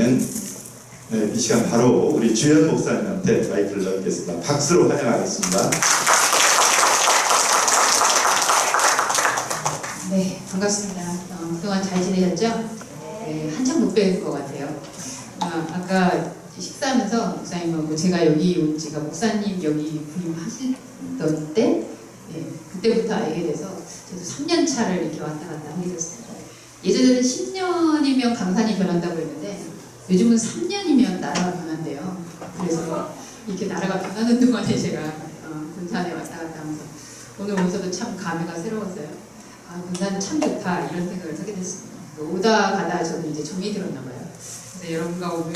하시는 이 시간 바로 우리 주연 목사님한테 마이크를 넘기겠습니다. 박수로 환영하겠습니다. 네, 반갑습니다. 그동안 잘 지내셨죠? 네, 한참 못 뵌 것 같아요. 아까 식사하면서 목사님하고 제가 여기 온 지가 목사님 여기 부임하시던 때, 그때부터 알게 돼서 저도 3년 차를 이렇게 왔다 갔다 하게 됐습니다. 예전에는 10년이면 강산이 변한다고 했는데 요즘은 3년이면 나라가 변한대요. 그래서 이렇게 나라가 변하는 동안에 제가 군산에 왔다 갔다 하면서 오늘 오면서도 참 감회가 새로웠어요. 군산 참 좋다 이런 생각을 하게 됐습니다. 오다 가다 저도 이제 정이 들었나 봐요. 그래서 여러분과 오늘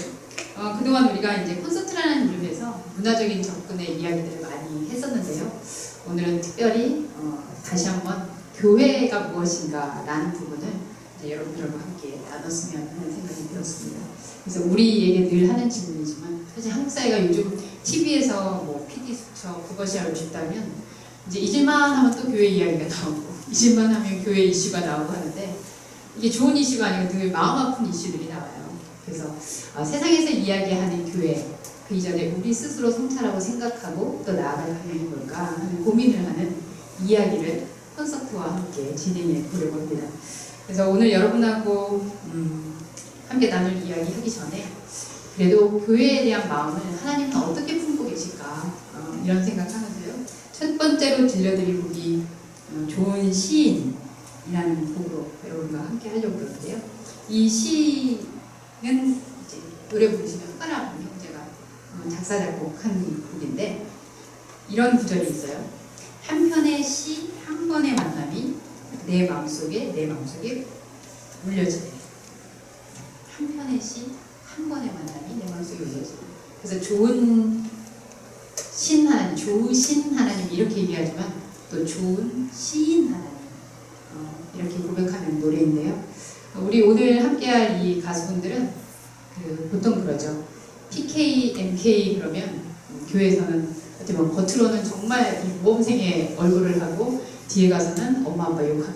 그동안 우리가 이제 콘서트라는 이름에서 문화적인 접근의 이야기들을 많이 했었는데요. 오늘은 특별히 다시 한번 교회가 무엇인가라는 부분을 이제 여러분들과 함께 나눴으면 하는 생각이 들었습니다. 그래서 우리에게 늘 하는 질문이지만 사실 한국 사회가 요즘 TV에서 뭐 PD 수첩 그것이 알고 싶다면 이제 잊을만 하면 또 교회 이야기가 나오고 잊을만 하면 교회 이슈가 나오고 하는데 이게 좋은 이슈가 아니고 늘 마음 아픈 이슈들이 나와요. 그래서 세상에서 이야기하는 교회 그 이전에 우리 스스로 성찰하고 생각하고 또 나아갈 방향이 뭘까 하는 고민을 하는 이야기를 콘서트와 함께 진행해 보려고 합니다. 그래서 오늘 여러분하고 함께 나눌 이야기 하기 전에 그래도 교회에 대한 마음을 하나님은 어떻게 품고 계실까 이런 생각하면서요. 첫 번째로 들려드릴 곡이 좋은 시인이라는 곡으로 여러분과 함께 하려고 그러는데요. 이 시는 이제 노래 부르시면 흑가람 형제가 작사 작곡한 곡인데 이런 구절이 있어요. 한 편의 시 한 번의 만남이 내 마음속에 울려지네. 한 편의 시 한 번의 만남이 내 마음속에 울려지네. 그래서 좋은 신 하나님, 좋으신 하나님 이렇게 얘기하지만 또 좋은 시인 하나님 이렇게 고백하는 노래인데요. 우리 오늘 함께할 이 가수분들은 보통 그러죠. PK, MK 그러면 교회에서는 어떻게 보면 겉으로는 정말 이 모범생의 얼굴을 하고 뒤에 가서는 엄마 아빠 욕하는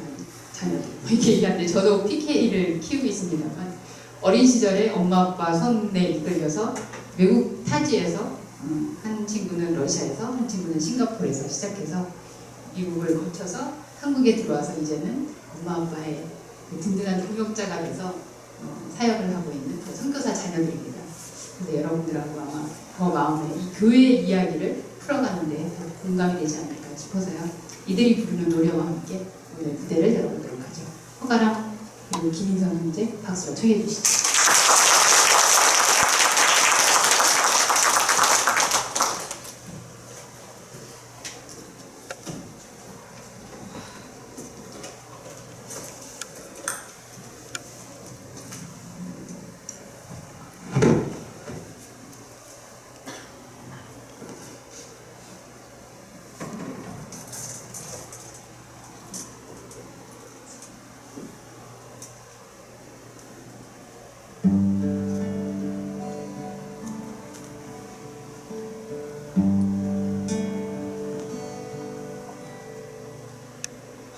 자녀들 이렇게 얘기하는데 저도 PK를 키우고 있습니다만 어린 시절에 엄마 아빠 손에 이끌려서 외국 타지에서 한 친구는 러시아에서 한 친구는 싱가포르에서 시작해서 미국을 거쳐서 한국에 들어와서 이제는 엄마 아빠의 든든한 동역자가 돼서 사역을 하고 있는 그 선교사 자녀들입니다. 그래서 여러분들하고 아마 더 마음에 이 교회 이야기를 풀어가는데 더 공감이 되지 않을까 싶어서요. 이들이 부르는 노래와 함께 오늘 무대를 열어보도록 하죠. 허가랑 그리고 김인성 형제 박수로 청해 주시죠.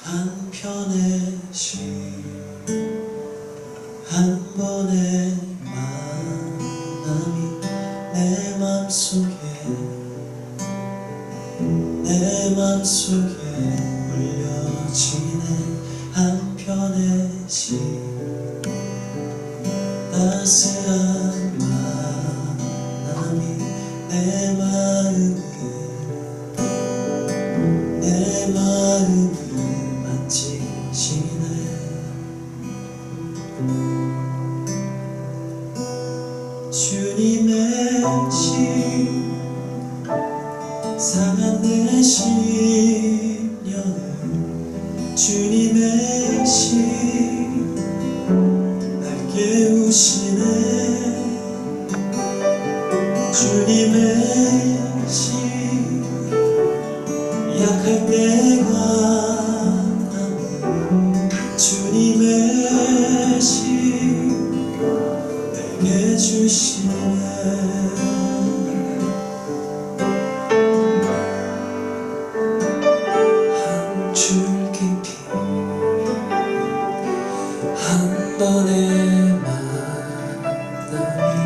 한 편의 시 한 번의 만남이 내 맘속에 울려지는 한 편의 시 따스한 만남이 내 마음을 만지시네. 주님의 시 상한 내 심령을 주님의 시 날 깨우시네. 주님의 시 약할 때가 남은 주님의 시 내게 주시네. 한 줄기피 한 번의 만남이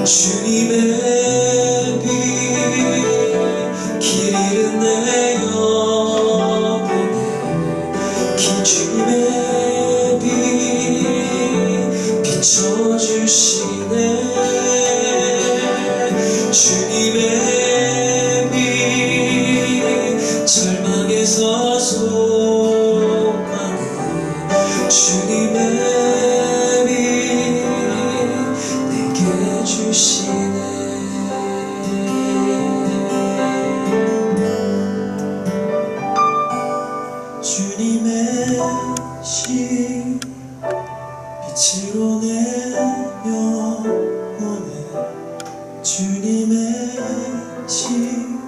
주님의 빛 길 잃은 내 옆에 긴 주님의 빛 비춰주시네 주님의 빛 절망에서 소망을 주님의 빛 내게 주시네 주님의 신 빛으로 내 영혼에 주님의 신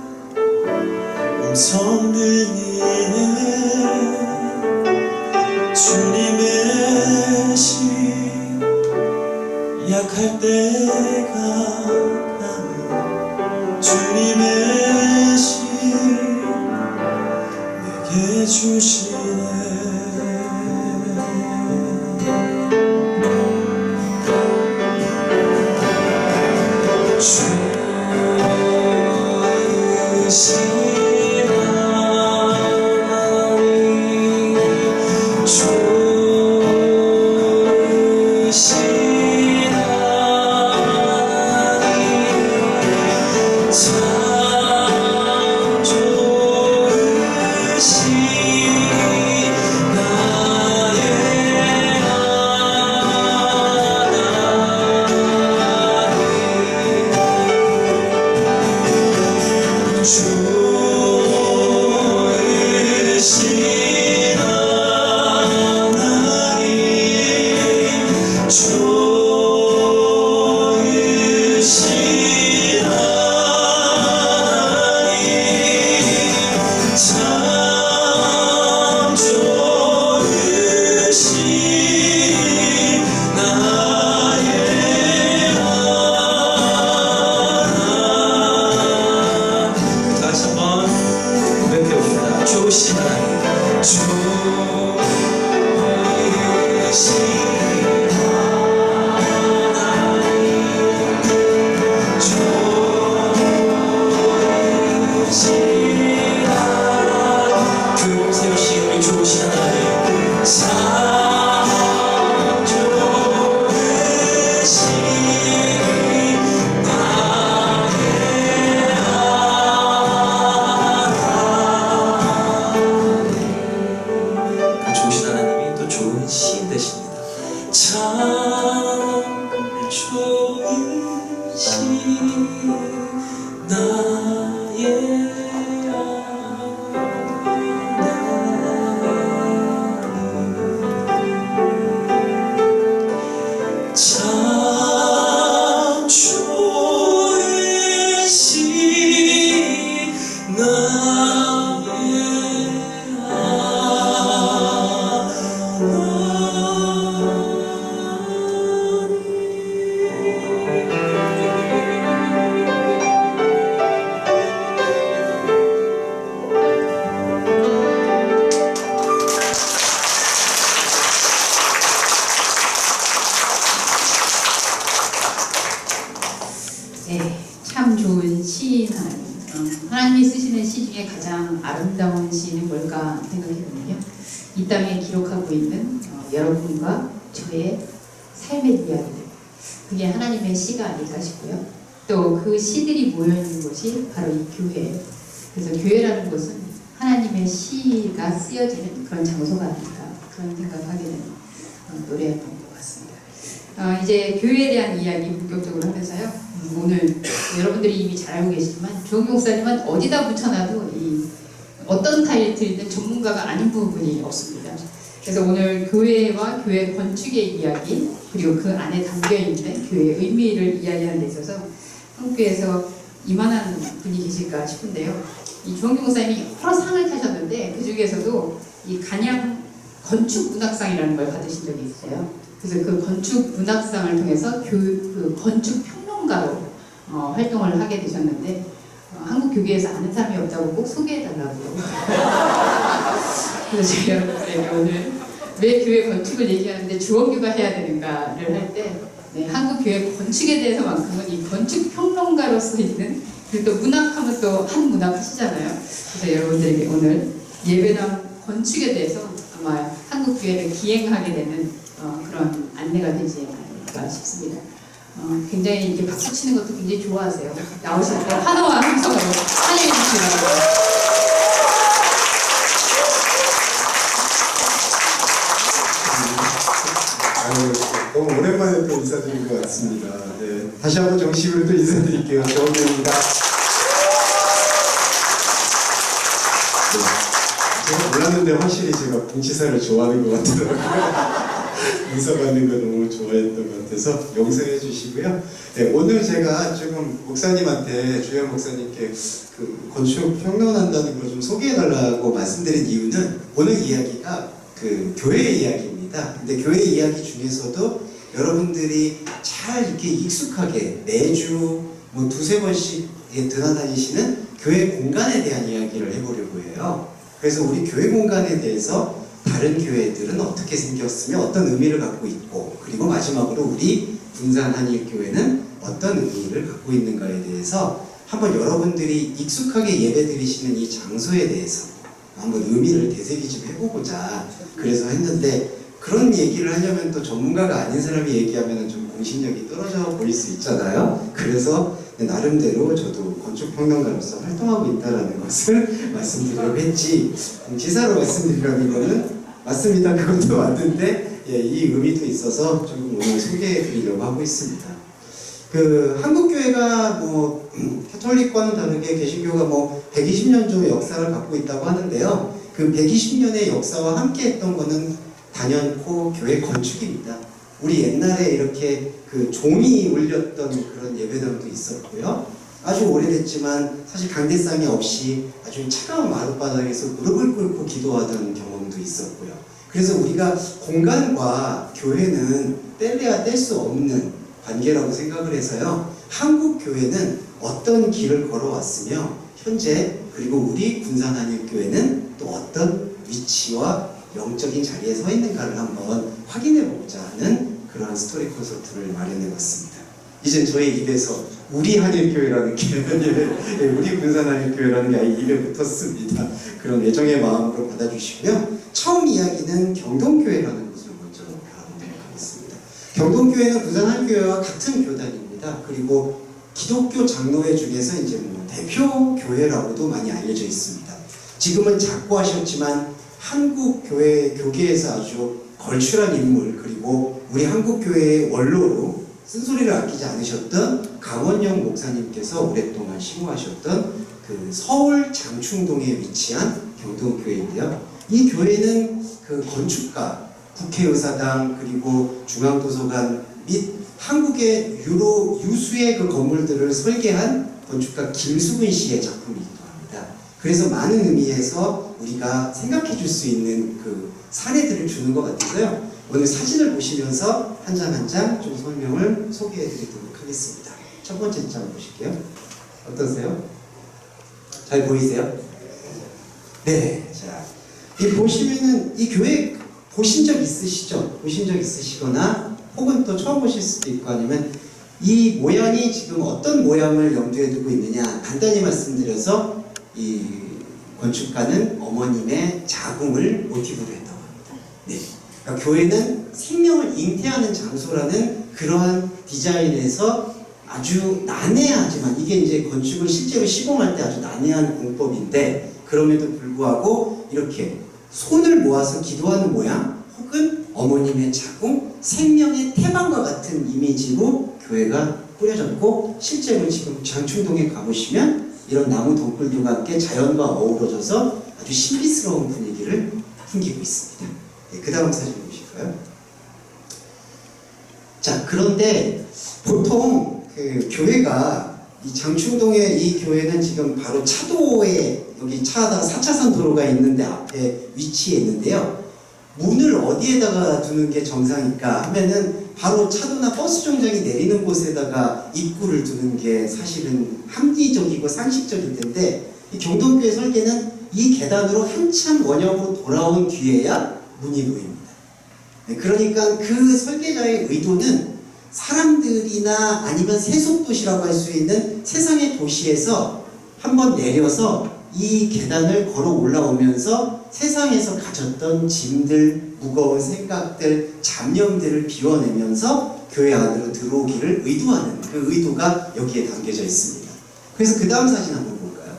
음성 들리네 주님의 신 약할 때가 가면 주님의 신 내게 주시네 주신 하나님 주신 하나님 참 좋으신 나의 주이신 하나님 주이신 하나님 참 좋으신 나의 하나님 다시 한번 고백해봅시다. 좋으신 하나님 좋으신 하나님 좋으신 하나님 교회 세우신 우리 좋으신 하나님 참 좋으신 나의 그 좋으신 하나님이 또 좋은 시인 되십니다. 참 좋으신 나의 하나님 참 좋으신 나의 네, 참 좋은 시인 하나님. 하나님이 쓰시는 시 중에 가장 아름다운 시는 뭘까 생각해보면요. 이 땅에 기록하고 있는 여러분과 저의 삶의 이야기들. 그게 하나님의 시가 아닐까 싶고요. 또 그 시들이 모여있는 곳이 바로 이 교회예요. 그래서 교회라는 곳은 하나님의 시가 쓰여지는 그런 장소가 아닐까 그런 생각하게 되는 노래였던 것 같습니다. 이제 교회에 대한 이야기 본격적으로 하면서요. 오늘 여러분들이 이미 잘 알고 계시지만 주홍 목사님은 어디다 붙여놔도 어떤 타이틀이든 전문가가 아닌 부분이 없습니다. 그래서 오늘 교회와 교회 건축의 이야기 그리고 그 안에 담겨있는 교회의 의미를 이야기하는 데 있어서 한국교회에서 이만한 분이 계실까 싶은데요. 이 주홍 목사님이 여러 상을 타셨는데 그 중에서도 이 간양 건축문학상이라는 걸 받으신 적이 있어요. 그래서 그 건축문학상을 통해서 그 건축평론가로 활동을 하게 되셨는데 한국 교계에서 아는 사람이 없다고 꼭 소개해달라고. 그래서 제가 여러분들에게 오늘 왜 교회 건축을 얘기하는데 주원교가 해야 되는가를 할 때 네, 한국 교회 건축에 대해서만큼은 이 건축 평론가로서 있는, 그리고 또 문학하면 또 한 문학 하시잖아요. 그래서 여러분들에게 오늘 예배당 건축에 대해서 아마 한국 교회를 기행하게 되는 그런 안내가 되지 않을까 싶습니다. 굉장히 이렇게 박수 치는 것도 굉장히 좋아하세요. 나오실 때 환호와 함성으로 환영해 주시기 바랍니다. 너무 오랜만에 또 인사드린 것 같습니다. 네, 다시 한번 정식으로 또 인사드릴게요. 정원입니다. 네, 제가 몰랐는데 확실히 제가 공치사를 좋아하는 것 같더라고요. 인사 받는 거 너무 좋아했던 것 같아서 용서해 주시고요. 네, 오늘 제가 조금 목사님한테, 주현 목사님께 그 건축 평론한다는 걸 좀 소개해달라고 말씀드린 이유는 오늘 이야기가 그 교회 이야기입니다. 근데 교회 이야기 중에서도 여러분들이 잘 이렇게 익숙하게 매주 뭐 두세 번씩 드나다니시는 교회 공간에 대한 이야기를 해보려고 해요. 그래서 우리 교회 공간에 대해서 다른 교회들은 어떻게 생겼으며 어떤 의미를 갖고 있고, 그리고 마지막으로 우리 군산한일교회는 어떤 의미를 갖고 있는가에 대해서 한번 여러분들이 익숙하게 예배드리시는 이 장소에 대해서 한번 의미를 되새기 좀 해보고자 그래서 했는데, 그런 얘기를 하려면 또 전문가가 아닌 사람이 얘기하면 좀 공신력이 떨어져 보일 수 있잖아요. 그래서 나름대로 저도 건축평론가로서 활동하고 있다는 것을 말씀드리려고 했지, 공지사로 말씀드리려는 거는 맞습니다. 그것도 맞는데 이 의미도 있어서 조금 오늘 소개해드리려고 하고 있습니다. 그 한국교회가 뭐 캐톨릭과는 다르게 개신교가 뭐 120년 정도 역사를 갖고 있다고 하는데요. 그 120년의 역사와 함께 했던 거는 단연코 교회 건축입니다. 우리 옛날에 이렇게 그 종이 울렸던 그런 예배당도 있었고요. 아주 오래됐지만 사실 강대상이 없이 아주 차가운 마룻바닥에서 무릎을 꿇고 기도하던 경험도 있었고요. 그래서 우리가 공간과 교회는 뗄래야 뗄 수 없는 관계라고 생각을 해서요. 한국 교회는 어떤 길을 걸어왔으며 현재 그리고 우리 군산한일교회는 또 어떤 위치와 영적인 자리에 서 있는가를 한번 확인해 보고자 하는 그러한 스토리 콘서트를 마련해 봤습니다. 이제 저의 입에서 우리 한일교회라는 게 우리 군산한일교회라는 게 아예 입에 붙었습니다. 그런 애정의 마음으로 받아주시고요. 처음 이야기는 경동교회라는 곳을 먼저 알아보도록 하겠습니다. 경동교회는 군산한일교회와 같은 교단입니다. 그리고 기독교 장로회 중에서 이제 뭐 대표 교회라고도 많이 알려져 있습니다. 지금은 작고 하셨지만 한국 교회 교계에서 아주 걸출한 인물, 그리고 우리 한국 교회의 원로로 쓴소리를 아끼지 않으셨던 강원영 목사님께서 오랫동안 심호하셨던 그 서울 장충동에 위치한 경동교회인데요. 이 교회는 그 건축가, 국회의사당, 그리고 중앙도서관 및 한국의 유수의 그 건물들을 설계한 건축가 김수근 씨의 작품이기도 합니다. 그래서 많은 의미에서 우리가 생각해 줄 수 있는 그 사례들을 주는 것 같아서요. 오늘 사진을 보시면서 한 장 한 장 좀 설명을 소개해 드리도록 하겠습니다. 첫 번째 장 보실게요. 어떠세요? 잘 보이세요? 네. 자, 이 보시면은 이 교회 보신 적 있으시죠? 보신 적 있으시거나 혹은 또 처음 보실 수도 있고, 아니면 이 모양이 지금 어떤 모양을 염두에 두고 있느냐 간단히 말씀드려서, 이 건축가는 어머님의 자궁을 모티브로 했다고 합니다. 네. 그러니까 교회는 생명을 잉태하는 장소라는 그러한 디자인에서 아주 난해하지만, 이게 이제 건축을 실제로 시공할 때 아주 난해한 공법인데, 그럼에도 불구하고 이렇게 손을 모아서 기도하는 모양, 혹은 어머님의 자궁, 생명의 태반과 같은 이미지로 교회가 꾸려졌고, 실제로 지금 장충동에 가보시면 이런 나무 덩굴들과 함께 자연과 어우러져서 아주 신비스러운 분위기를 풍기고 있습니다. 네, 그 다음 사진 보실까요? 자, 그런데 보통 그 교회가 이 장충동의 이 교회는 지금 바로 차도에, 여기 4차선 도로가 있는데 앞에 위치해 있는데요. 문을 어디에다가 두는 게 정상일까 하면은 바로 차도나 버스 정장이 내리는 곳에다가 입구를 두는 게 사실은 합리적이고 상식적일 텐데, 이 경동교회 설계는 이 계단으로 한참 원형으로 돌아온 뒤에야 문이 보입니다. 네, 그러니까 그 설계자의 의도는 사람들이나 아니면 세속도시라고 할 수 있는 세상의 도시에서 한번 내려서 이 계단을 걸어 올라오면서 세상에서 가졌던 짐들, 무거운 생각들, 잡념들을 비워내면서 교회 안으로 들어오기를 의도하는 그 의도가 여기에 담겨져 있습니다. 그래서 그 다음 사진 한번 볼까요?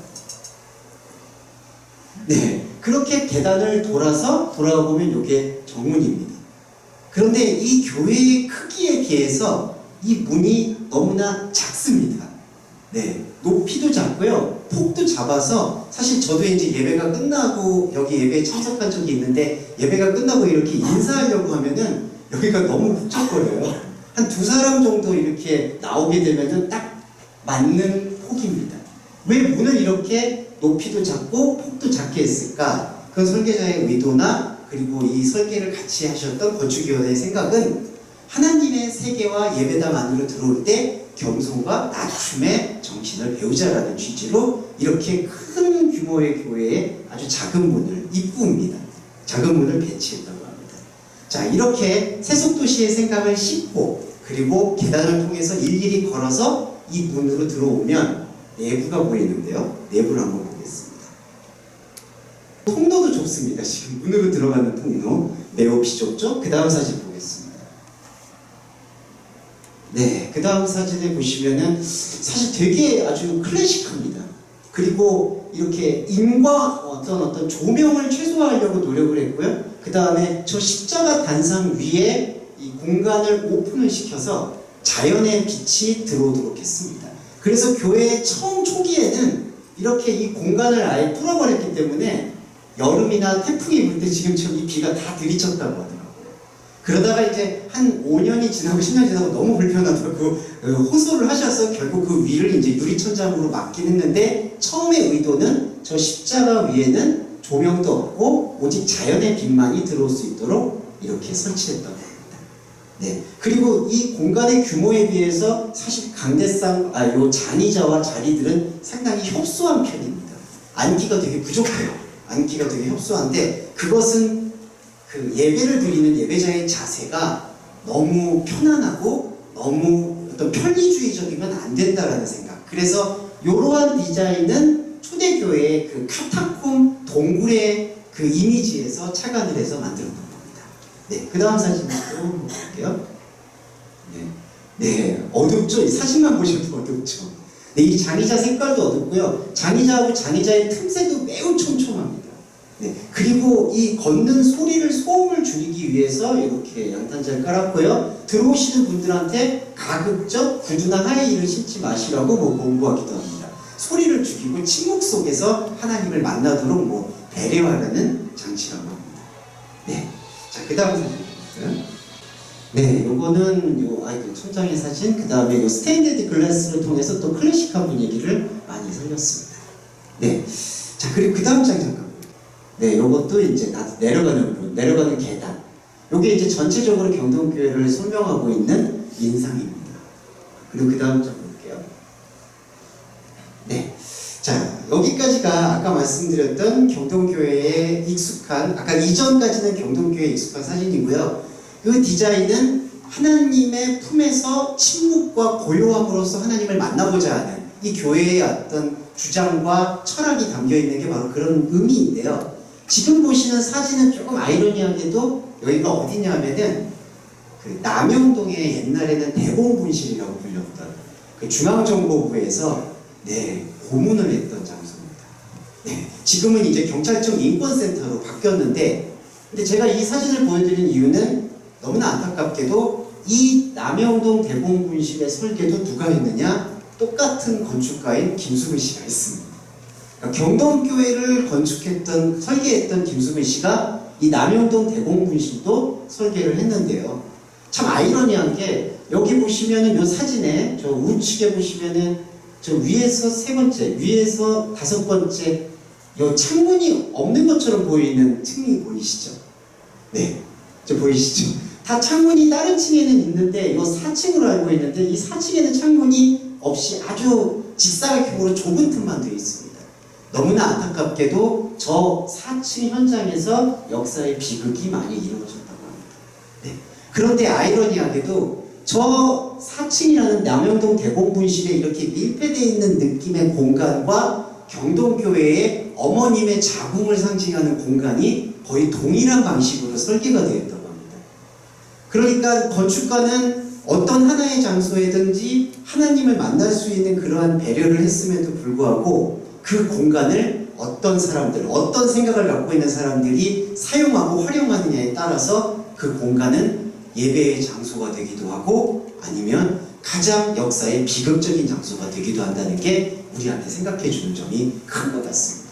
네, 그렇게 계단을 돌아와 보면 이게 정문입니다. 그런데 이 교회의 크기에 비해서 이 문이 너무나 작습니다. 네, 높이도 작고요, 폭도 작아서 사실 저도 이제 예배가 끝나고 여기 예배에 참석한 적이 있는데 예배가 끝나고 이렇게 인사하려고 하면은 여기가 너무 북적거려요. 한 두 사람 정도 이렇게 나오게 되면은 딱 맞는 폭입니다. 왜 문을 이렇게 높이도 작고 폭도 작게 했을까? 그건 설계자의 의도나 그리고 이 설계를 같이 하셨던 건축위원회의 생각은 하나님의 세계와 예배당 안으로 들어올 때 겸손과 낮춤의 정신을 배우자라는 취지로 이렇게 큰 규모의 교회에 아주 작은 문을, 입구입니다. 작은 문을 배치했다고 합니다. 자, 이렇게 세속도시의 생각을 싣고 그리고 계단을 통해서 일일이 걸어서 이 문으로 들어오면 내부가 보이는데요. 내부를 한번 보겠습니다. 통로도 좁습니다. 지금 문으로 들어가는 통로 매우 비좁죠? 그 다음 사진 보겠습니다. 네, 그 다음 사진에 보시면은 사실 되게 아주 클래식합니다. 그리고 이렇게 인과 어떤 조명을 최소화하려고 노력을 했고요. 그 다음에 저 십자가 단상 위에 이 공간을 오픈을 시켜서 자연의 빛이 들어오도록 했습니다. 그래서 교회의 처음 초기에는 이렇게 이 공간을 아예 뚫어버렸기 때문에 여름이나 태풍이 불 때 지금처럼 이 비가 다 들이쳤다고 하더라고요. 그러다가 이제 한 5년이 지나고 10년 지나고 너무 불편하다고 호소를 하셔서 결국 그 위를 이제 유리천장으로 막긴 했는데 처음의 의도는 저 십자가 위에는 조명도 없고 오직 자연의 빛만이 들어올 수 있도록 이렇게 설치했다고 합니다. 네. 그리고 이 공간의 규모에 비해서 사실 요 잔의자와 자리들은 상당히 협소한 편입니다. 앉기가 되게 부족해요. 앉기가 되게 협소한데 그것은 그 예배를 드리는 예배자의 자세가 너무 편안하고 너무 어떤 편리주의적이면 안 된다라는 생각. 그래서 이러한 디자인은 초대교회의 그 카타콤 동굴의 그 이미지에서 착안을 해서 만들어 놓은 겁니다. 네, 그 다음 사진도 볼게요. 네, 어둡죠? 이 사진만 보셔도 어둡죠? 네, 이 장의자 색깔도 어둡고요. 장의자하고 장의자의 틈새도 매우 촘촘합니다. 네, 그리고 이 걷는 소리를 소음을 줄이기 위해서 이렇게 양탄자를 깔았고요. 들어오시는 분들한테 가급적 구두나 하이힐을 신지 마시라고 공부하기도 합니다. 소리를 죽이고 침묵 속에서 하나님을 만나도록 배려하라는 장치라고 합니다. 네, 자, 그 다음 사진 볼까요? 네, 요거는 요 아이들 천장의 사진, 그 다음에 요 스테인드 글라스를 통해서 또 클래식한 분위기를 많이 살렸습니다. 네, 자, 그리고 그 다음 장 잠깐. 네, 요것도 이제 내려가는 계단. 요게 이제 전체적으로 경동교회를 설명하고 있는 인상입니다. 그리고 그 다음 장 볼게요. 네. 자, 여기까지가 아까 말씀드렸던 경동교회에 익숙한, 아까 이전까지는 경동교회에 익숙한 사진이고요. 그 디자인은 하나님의 품에서 침묵과 고요함으로써 하나님을 만나보자 하는 이 교회의 어떤 주장과 철학이 담겨있는 게 바로 그런 의미인데요. 지금 보시는 사진은 조금 아이러니하게도 여기가 어디냐 하면은 그 남영동에 옛날에는 대공분실이라고 불렸던 그 중앙정보부에서 고문을 했던 장소입니다. 네, 지금은 이제 경찰청 인권센터로 바뀌었는데, 근데 제가 이 사진을 보여드린 이유는 너무나 안타깝게도 이 남영동 대공분실의 설계도 누가 했느냐? 똑같은 건축가인 김수근 씨가 했습니다. 경동교회를 설계했던 김수근 씨가 이 남영동 대공분실도 설계를 했는데요. 참 아이러니한 게 여기 보시면은 이 사진에 저 우측에 보시면은 저 위에서 세 번째, 위에서 다섯 번째 이 창문이 없는 것처럼 보이는 층이 보이시죠? 네, 저 보이시죠? 다 창문이 다른 층에는 있는데 이 4층으로 알고 있는데 이 4층에는 창문이 없이 아주 직사각형으로 좁은 틈만 되어 있습니다. 너무나 안타깝게도 저 4층 현장에서 역사의 비극이 많이 이루어졌다고 합니다. 네. 그런데 아이러니하게도 저 4층이라는 남영동 대공분실에 이렇게 밀폐되어 있는 느낌의 공간과 경동교회의 어머님의 자궁을 상징하는 공간이 거의 동일한 방식으로 설계가 되어 있다고 합니다. 그러니까 건축가는 어떤 하나의 장소에든지 하나님을 만날 수 있는 그러한 배려를 했음에도 불구하고 그 공간을 어떤 사람들, 어떤 생각을 갖고 있는 사람들이 사용하고 활용하느냐에 따라서 그 공간은 예배의 장소가 되기도 하고 아니면 가장 역사의 비극적인 장소가 되기도 한다는 게 우리한테 생각해 주는 점이 큰 것 같습니다.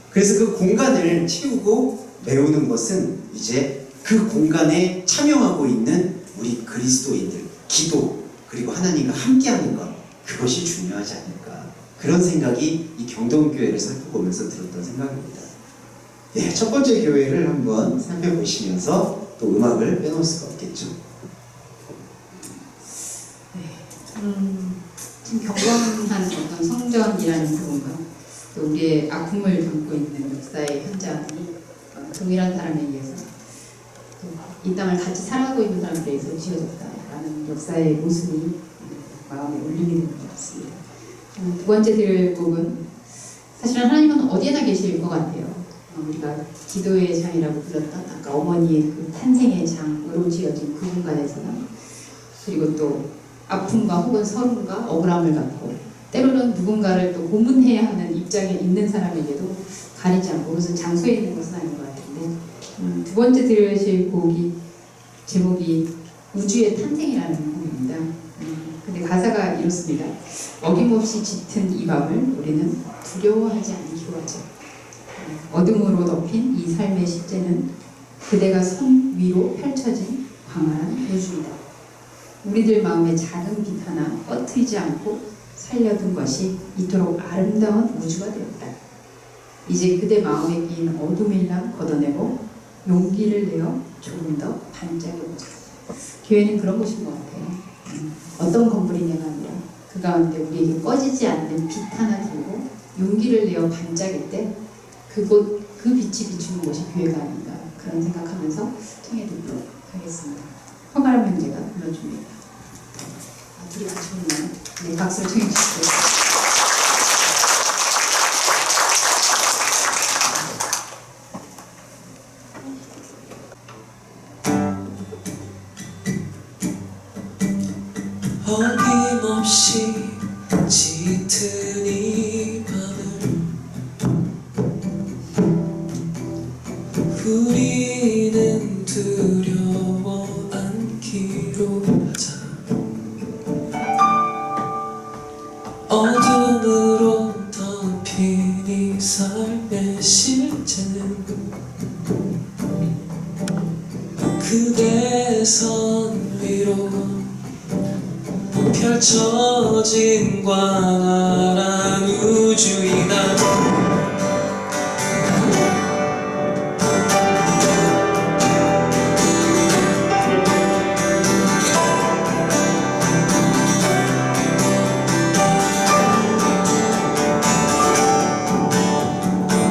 그래서 그 공간을 채우고 메우는 것은 이제 그 공간에 참여하고 있는 우리 그리스도인들, 기도, 그리고 하나님과 함께하는 것, 그것이 중요하지 않을까. 그런 생각이 이 경동교회를 살펴보면서 들었던 생각입니다. 네, 첫 번째 교회를 한번 살펴보시면서 또 음악을 빼놓을 수가 없겠죠. 지금 경건한 어떤 성전이라는 부분과 또 우리의 아픔을 담고 있는 역사의 현장이 동일한 사람에 의해서 이 땅을 같이 살아가고 있는 사람들에 의해서 지어졌다라는 역사의 모습이 마음에 울림이 되는 것 같습니다. 두 번째 드릴 곡은 사실은 하나님은 어디에나 계실 것 같아요. 우리가 기도의 장이라고 불렀던 아까 어머니의 그 탄생의 장으로 지어진 그 공간에서는 그리고 또 아픔과 혹은 서름과 억울함을 갖고 때로는 누군가를 또 고문해야 하는 입장에 있는 사람에게도 가리지 않고 그것은 장소에 있는 것은 아닌 것 같은데 두 번째 들으실 곡이 제목이 우주의 탄생이라는 곡입니다. 근데 가사가 이렇습니다. 어김없이 짙은 이 밤을 우리는 두려워하지 않기로 하죠. 어둠으로 덮인 이 삶의 실제는 그대가 선 위로 펼쳐진 광활한 우주이다. 우리들 마음의 작은 빛 하나 꺼트리지 않고 살려둔 것이 이토록 아름다운 우주가 되었다. 이제 그대 마음에 끼인 어둠일랑 걷어내고 용기를 내어 조금 더 반짝여보자. 교회는 그런 곳인 것 같아요. 어떤 건물이냐가 아니라 그 가운데 우리에게 꺼지지 않는 빛 하나 들고 용기를 내어 반짝일 때 그 빛이 비추는 곳이 교회가 아닌가 그런 생각하면서 청해 듣도록 하겠습니다. 허가람 형제가 불러줍니다. 둘이 같이 부르나요? 네, 박수를 청해 주시고요. 어김없이 짙은 이 밤을 우리는 두려워 않기로 하자. 어둠으로 덮인 이 삶의 실제는 그대 선 위로 펼쳐진 광활한 우주이다.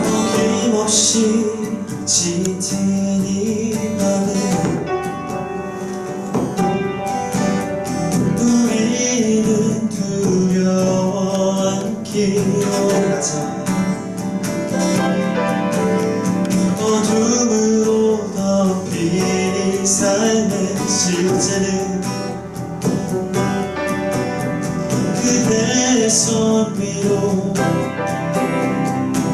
어김없이 짙은 이 밤을 우리는 두려워 않기로 하자. 어둠으로 덮인 이 삶의 실제는 그대 손 위로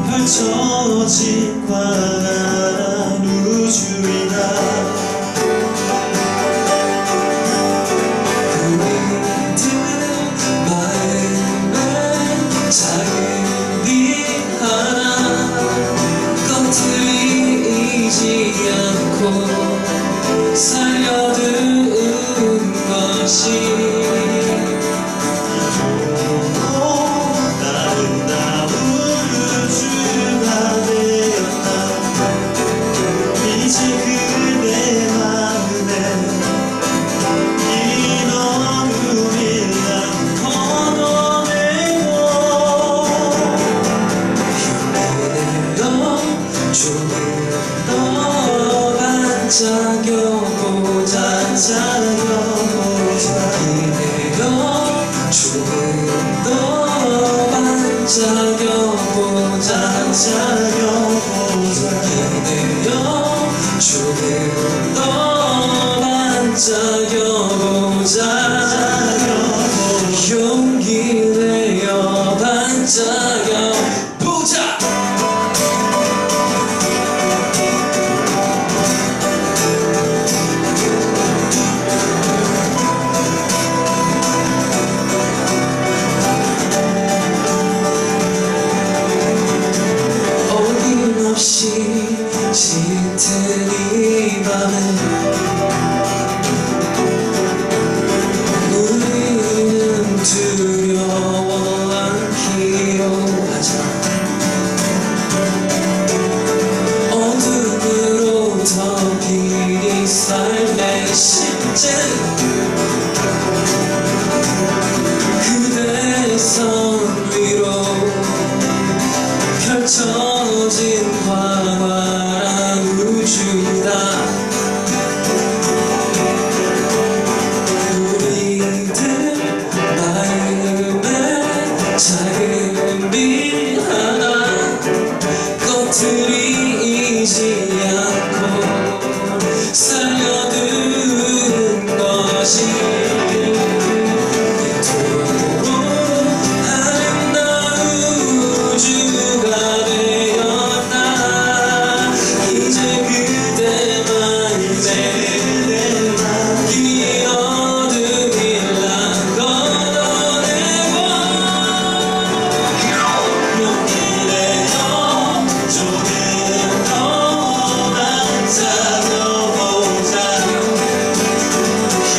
펼쳐진 광활한 우주이다. 작은 빛 하나 꺼트리지 않고 살려둔 것이 아름다운 우주가 되었다. 더 반짝여보자 기대어 조금 더 반짝여보자 용기 내어 반짝여보자 어김없이 짙은 이 밤에 우리는 두려워 않기로 하자 어둠으로 덮인 이 삶의 실제는 그대의 손 위로 펼쳐진 광활한 우주다 우리들 마음에 작은 빛 하나 꺼트리지 않고 살려둔 것이 이토록 아름다운 우주가 되었다 이제 그대만 이 어둠이란 걷어내고 용기 내어 조금 더 반짝여보자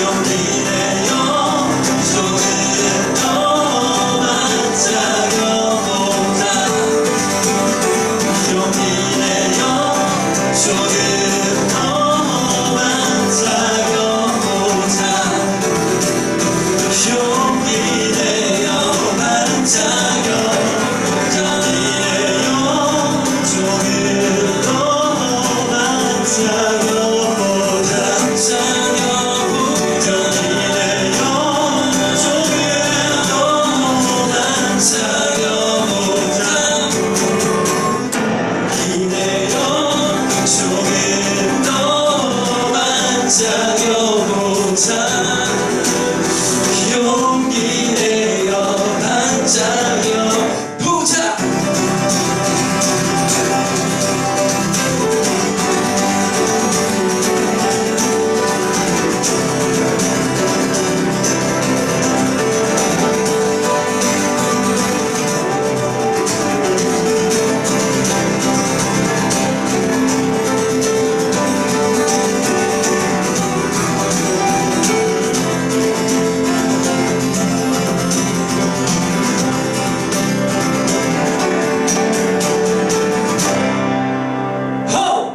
용기 내어 조금 더 반짝여보자 용기 내어 조금 더 반짝여보자 용기 내어 반짝여보자 조금 더 반짝여보자 기대어 조금 더 반짝여보자 용기 내어 반짝여보자 호!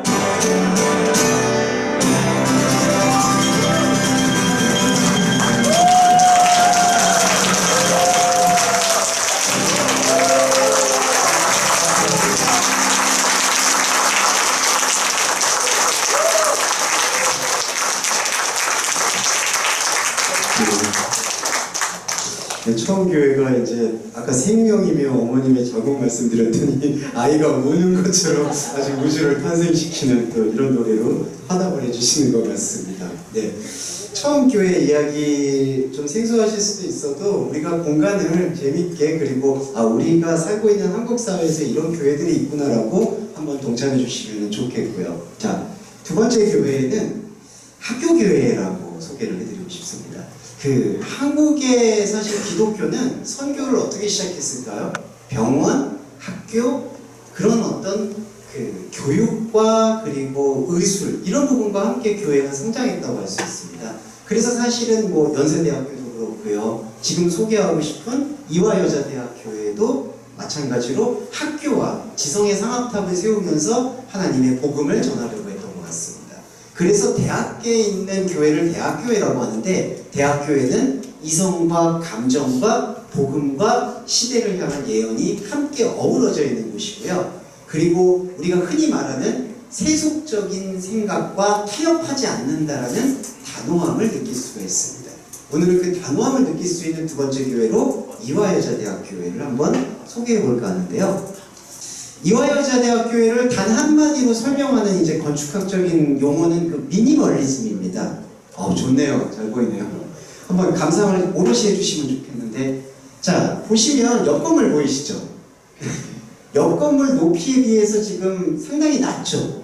네, 처음 교회가 이제 아까 생명이며 어머님의 자국 말씀드렸더니 아이가 우는 것처럼 아직 우주를 탄생시키는 또 이런 노래로 화답을 해주시는 것 같습니다. 네, 처음 교회 이야기 좀 생소하실 수도 있어도 우리가 공간을 재밌게 그리고 우리가 살고 있는 한국 사회에서 이런 교회들이 있구나라고 한번 동참해 주시면 좋겠고요. 자, 두 번째 교회는 학교교회라고 소개를 해드리고 싶습니다. 그 한국의 사실 기독교는 선교를 어떻게 시작했을까요? 병원, 학교 그런 어떤 그 교육과 그리고 의술 이런 부분과 함께 교회가 성장했다고 할 수 있습니다. 그래서 사실은 뭐 연세대학교도 그렇고요. 지금 소개하고 싶은 이화여자대학교에도 마찬가지로 학교와 지성의 상합탑을 세우면서 하나님의 복음을 전하려고 했던 것 같습니다. 그래서 대학교에 있는 교회를 대학교회라고 하는데 대학교회는 이성과 감정과 복음과 시대를 향한 예언이 함께 어우러져 있는 곳이고요. 그리고 우리가 흔히 말하는 세속적인 생각과 타협하지 않는다라는 단호함을 느낄 수가 있습니다. 오늘은 그 단호함을 느낄 수 있는 두 번째 교회로 이화여자대학교회를 한번 소개해 볼까 하는데요. 이화여자대학교회를 단 한마디로 설명하는 이제 건축학적인 용어는 그 미니멀리즘입니다. 좋네요. 잘 보이네요. 한번 감상을 오롯이 해주시면 좋겠는데, 자, 보시면 옆 건물 보이시죠? 옆 건물 높이에 비해서 지금 상당히 낮죠?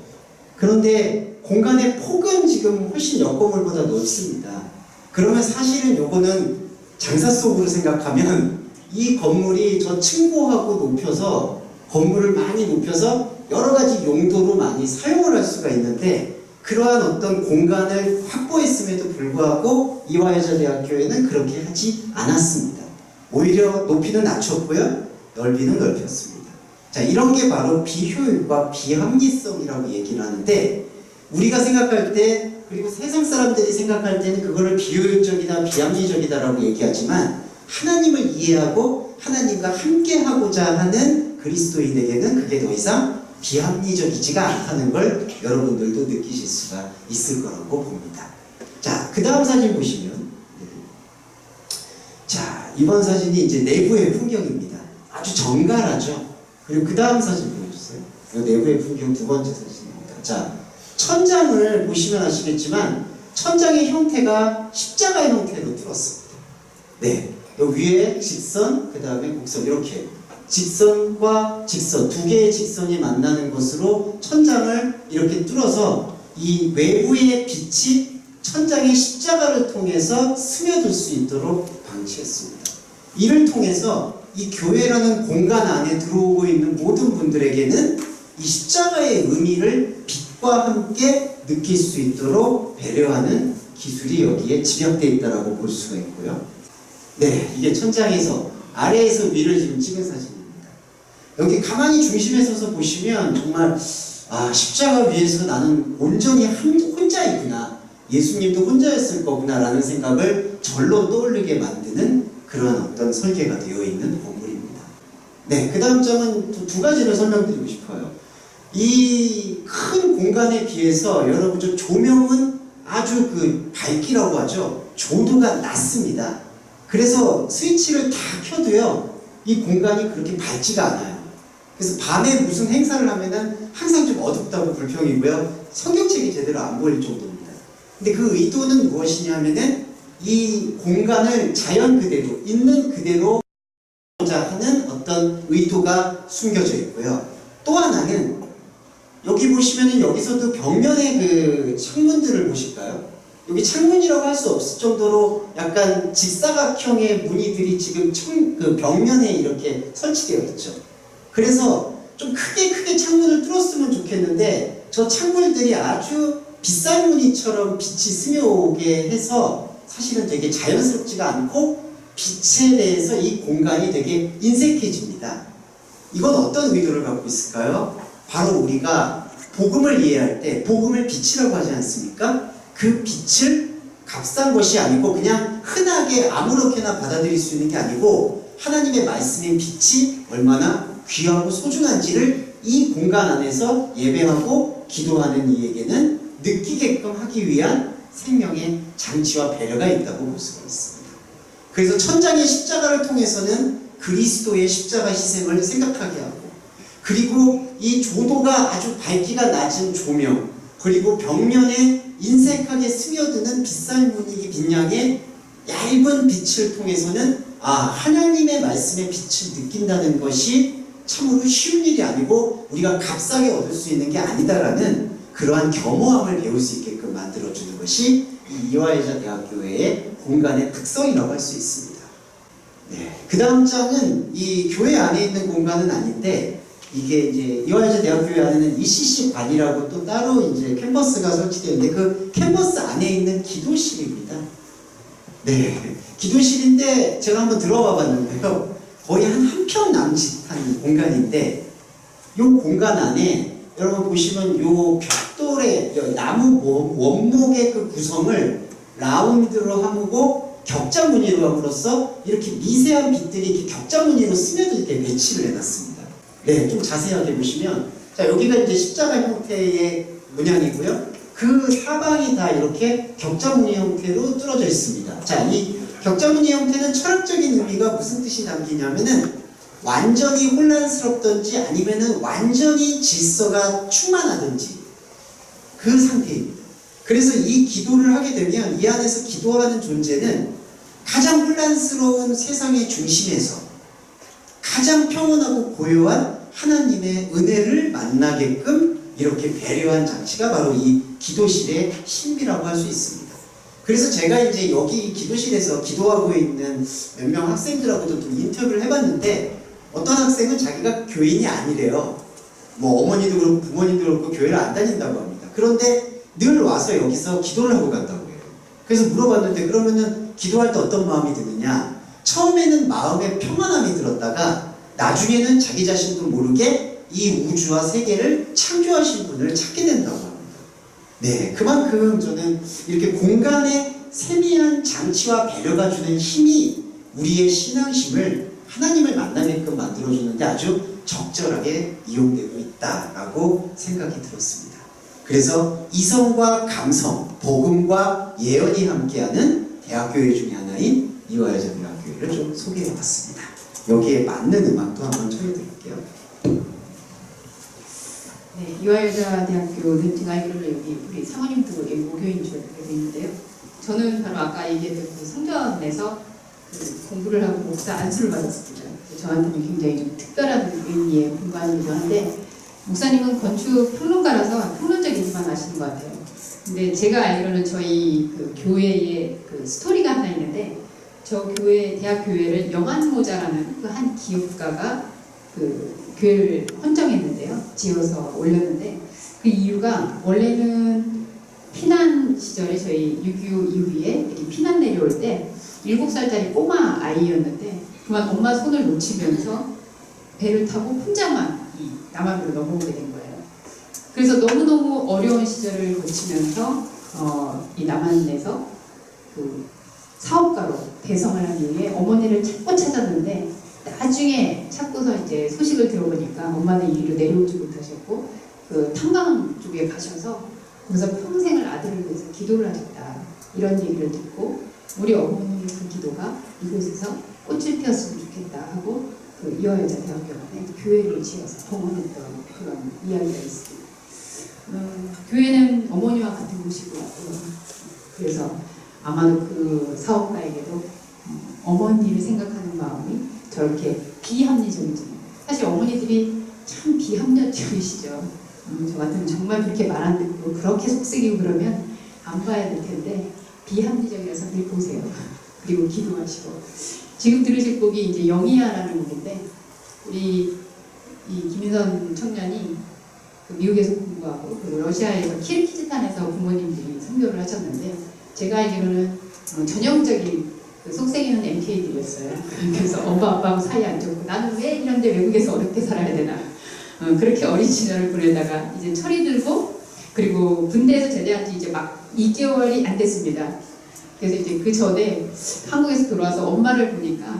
그런데 공간의 폭은 지금 훨씬 옆 건물보다 넓습니다. 그러면 사실은 요거는 장사 속으로 생각하면 이 건물이 저 층고하고 높여서 건물을 많이 높여서 여러 가지 용도로 많이 사용을 할 수가 있는데, 그러한 어떤 공간을 확보했음에도 불구하고 이화여자대학교에는 그렇게 하지 않았습니다. 오히려 높이는 낮췄고요, 넓이는 넓혔습니다. 자, 이런 게 바로 비효율과 비합리성이라고 얘기를 하는데, 우리가 생각할 때, 그리고 세상 사람들이 생각할 때는 그거를 비효율적이다, 비합리적이다라고 얘기하지만, 하나님을 이해하고 하나님과 함께하고자 하는 그리스도인에게는 그게 더 이상 비합리적이지가 않다는 걸 여러분들도 느끼실 수가 있을 거라고 봅니다. 자, 그 다음 사진 보시면, 자, 이번 사진이 이제 내부의 풍경입니다. 아주 정갈하죠. 그리고 그 다음 사진 보여주세요. 이 내부의 풍경 두 번째 사진입니다. 자, 천장을 보시면 아시겠지만 천장의 형태가 십자가의 형태로 뚫었습니다. 네, 여기 위에 직선, 그 다음에 곡선, 이렇게 직선과 직선, 두 개의 직선이 만나는 것으로 천장을 이렇게 뚫어서 이 외부의 빛이 천장의 십자가를 통해서 스며들 수 있도록 방치했습니다. 이를 통해서 이 교회라는 공간 안에 들어오고 있는 모든 분들에게는 이 십자가의 의미를 빛과 함께 느낄 수 있도록 배려하는 기술이 여기에 집약되어 있다고 볼 수가 있고요. 네, 이게 천장에서 아래에서 위를 지금 찍은 사진입니다. 여기 가만히 중심에 서서 보시면 정말 십자가 위에서 나는 온전히 혼자이구나, 예수님도 혼자였을 거구나 라는 생각을 절로 떠올리게 만드는 그런 어떤 설계가 되어 있는 건물입니다. 네, 그 다음 점은 두 가지를 설명드리고 싶어요. 이 큰 공간에 비해서 여러분 저 조명은 아주 그 밝기라고 하죠. 조도가 낮습니다. 그래서 스위치를 다 켜도요, 이 공간이 그렇게 밝지가 않아요. 그래서 밤에 무슨 행사를 하면은 항상 좀 어둡다고 불평이고요, 성경책이 제대로 안 보일 정도입니다. 근데 그 의도는 무엇이냐면은 이 공간을 자연 그대로, 있는 그대로 보자 하는 어떤 의도가 숨겨져 있고요. 또 하나는 여기 보시면은 여기서도 벽면의 그 창문들을 보실까요? 여기 창문이라고 할 수 없을 정도로 약간 직사각형의 무늬들이 지금 그 벽면에 이렇게 설치되어 있죠. 그래서 좀 크게 창문을 뚫었으면 좋겠는데, 저 창문들이 아주 비싼 무늬처럼 빛이 스며오게 해서 사실은 되게 자연스럽지가 않고 빛에 대해서 이 공간이 되게 인색해집니다. 이건 어떤 의도를 갖고 있을까요? 바로 우리가 복음을 이해할 때 복음을 빛이라고 하지 않습니까? 그 빛을 값싼 것이 아니고 그냥 흔하게 아무렇게나 받아들일 수 있는 게 아니고, 하나님의 말씀인 빛이 얼마나 귀하고 소중한지를 이 공간 안에서 예배하고 기도하는 이에게는 느끼게끔 하기 위한 생명의 장치와 배려가 있다고 볼 수가 있습니다. 그래서 천장의 십자가를 통해서는 그리스도의 십자가 희생을 생각하게 하고, 그리고 이 조도가 아주 밝기가 낮은 조명, 그리고 벽면에 인색하게 스며드는 비싼 분위기 빛량의 얇은 빛을 통해서는 하나님의 말씀의 빛을 느낀다는 것이 참으로 쉬운 일이 아니고 우리가 값싸게 얻을 수 있는 게 아니다라는 그러한 겸허함을 배울 수 있게끔 만들어주는 것이 이 이화여자대학교의 공간의 특성이라고 할 수 있습니다. 네, 그 다음 장은 이 교회 안에 있는 공간은 아닌데, 이게 이제 이화여자대학교회 안에는 ECC관이라고 또 따로 이제 캠퍼스가 설치되어 있는데, 그 캠퍼스 안에 있는 기도실입니다. 네, 기도실인데 제가 한번 들어와 봤는데요, 거의 한 평 남짓한 공간인데, 이 공간 안에 여러분 보시면 요 벽돌의 나무 원목의 그 구성을 라운드로 하고 격자 무늬로 함으로써 이렇게 미세한 빛들이 이렇게 격자 무늬로 스며들 때 배치를 해놨습니다. 네, 좀 자세하게 보시면, 자, 여기가 이제 십자가 형태의 문양이고요. 그 그 사방이 다 이렇게 격자무늬 형태로 뚫어져 있습니다. 자, 이 격자무늬 형태는 철학적인 의미가 무슨 뜻이 담기냐면은 완전히 혼란스럽든지 아니면은 완전히 질서가 충만하든지 그 상태입니다. 그래서 이 기도를 하게 되면 이 안에서 기도하는 존재는 가장 혼란스러운 세상의 중심에서 가장 평온하고 고요한 하나님의 은혜를 만나게끔 이렇게 배려한 장치가 바로 이 기도실의 신비라고 할 수 있습니다. 그래서 제가 이제 여기 기도실에서 기도하고 있는 몇 명 학생들하고도 좀 인터뷰를 해봤는데 어떤 학생은 자기가 교인이 아니래요. 뭐 어머니도 그렇고 부모님도 그렇고 교회를 안 다닌다고 합니다. 그런데 늘 와서 여기서 기도를 하고 간다고 해요. 그래서 물어봤는데 그러면은 기도할 때 어떤 마음이 드느냐? 처음에는 마음에 평안함이 들었다가 나중에는 자기 자신도 모르게 이 우주와 세계를 창조하신 분을 찾게 된다고 합니다. 네, 그만큼 저는 이렇게 공간의 세미한 장치와 배려가 주는 힘이 우리의 신앙심을 하나님을 만나게끔 만들어주는데 아주 적절하게 이용되고 있다라고 생각이 들었습니다. 그래서 이성과 감성, 복음과 예언이 함께하는 대학교회 중에 하나인 이화여자대학교회를 좀 소개해봤습니다. 여기에 맞는 음악도 한번 쳐드릴게요. 네, 이화여자대학교는 제가 알기로는 여기 우리 사모님도 여기 모교인 줄 알고 있는데요. 저는 바로 아까 얘기했던 그 성전에서 그 공부를 하고 목사 안수를 받았습니다. 저한테는 굉장히 좀 특별한 의미의 공간이기도 한데 목사님은 건축 평론가라서 평론적 얘기만 하시는 것 같아요. 근데 제가 알기로는 저희 그 교회에 그 스토리가 하나 있는데 저 교회 대학 교회를 영안모자라는 그 한 기업가가 그 교회를 헌정했는데요. 지어서 올렸는데 그 이유가 원래는 피난 시절에 저희 6.25 이후에 이렇게 피난 내려올 때 7살짜리 꼬마 아이였는데 그만 엄마 손을 놓치면서 배를 타고 혼자만 이 남한으로 넘어오게 된 거예요. 그래서 너무너무 어려운 시절을 거치면서 이 남한에서 그 사업가로 대성을 하기 위해 어머니를 찾고 찾았는데 나중에 찾고서 이제 소식을 들어보니까 엄마는 이리로 내려오지 못하셨고 그 탄광 쪽에 가셔서 거기서 평생을 아들을 위해서 기도를 하셨다 이런 얘기를 듣고 우리 어머니의 그 기도가 이곳에서 꽃을 피웠으면 좋겠다 하고 그 이화여자대학교 안에 교회를 지어서 봉헌했던 그런 이야기가 있습니다. 교회는 어머니와 같은 곳이고 그래서 아마도 그 사업가에게도 어머니를 생각하는 마음이 저렇게 비합리적이죠. 사실 어머니들이 참 비합리적이시죠. 저 같으면 정말 그렇게 말 안 듣고 그렇게 속삭이고 그러면 안 봐야 될 텐데 비합리적이라서 늘 보세요. 그리고 기도하시고 지금 들으실 곡이 이제 영희야라는 곡인데 우리 이 김인선 청년이 그 미국에서 공부하고 그리고 러시아에서 키르키즈탄에서 부모님들이 선교를 하셨는데 제가 알기로는 전형적인 그 속생이는 MK들이었어요. 그래서 엄마 아빠하고 사이 안 좋고 나는 왜 이런데 외국에서 어렵게 살아야 되나 그렇게 어린 시절을 보내다가 이제 철이 들고 그리고 군대에서 제대한 지 이제 막 2개월이 안 됐습니다. 그래서 이제 그 전에 한국에서 돌아와서 엄마를 보니까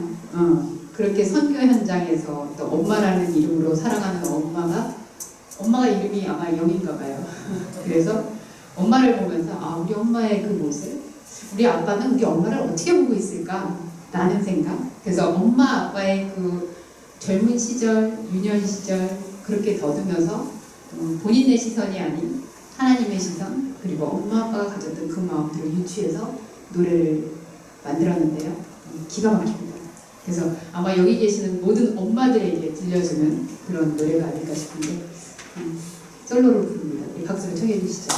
그렇게 선교 현장에서 또 엄마라는 이름으로 사랑하는 엄마가 이름이 아마 영인가 봐요. 그래서 엄마를 보면서 아 우리 엄마의 그 모습 우리 아빠는 우리 엄마를 어떻게 보고 있을까 라는 생각. 그래서 엄마 아빠의 그 젊은 시절 유년 시절 그렇게 더듬어서 본인의 시선이 아닌 하나님의 시선 그리고 엄마 아빠가 가졌던 그 마음들을 유추해서 노래를 만들었는데요. 기가 막힙니다. 그래서 아마 여기 계시는 모든 엄마들에게 들려주는 그런 노래가 아닐까 싶은데 솔로로 부릅니다. 박수를 청해 주시죠.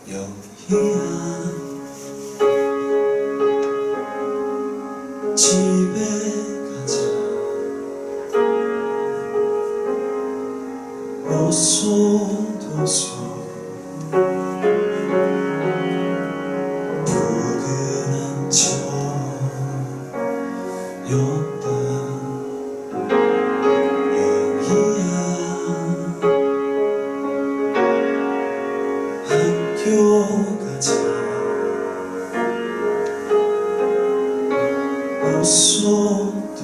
영희야 집에 가자 오소도소 포근한 저녁밤 영희야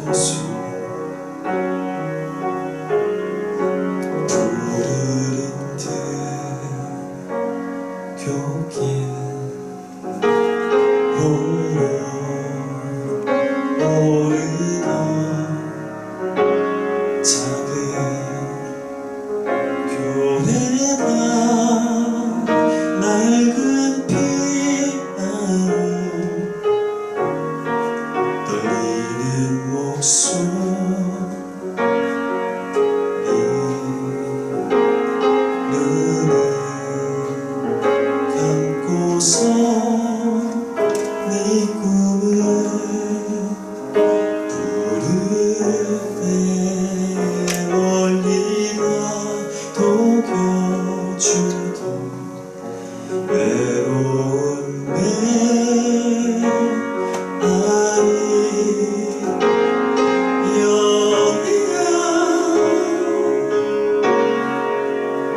향수 부르는 듯 곁길 오르다 작은 교회가 낡은 피아노 떨리는 목소리 눈을 감고서 네 꿈을 부르네 멀리가 녹여주던 외로운 내 아이 여기야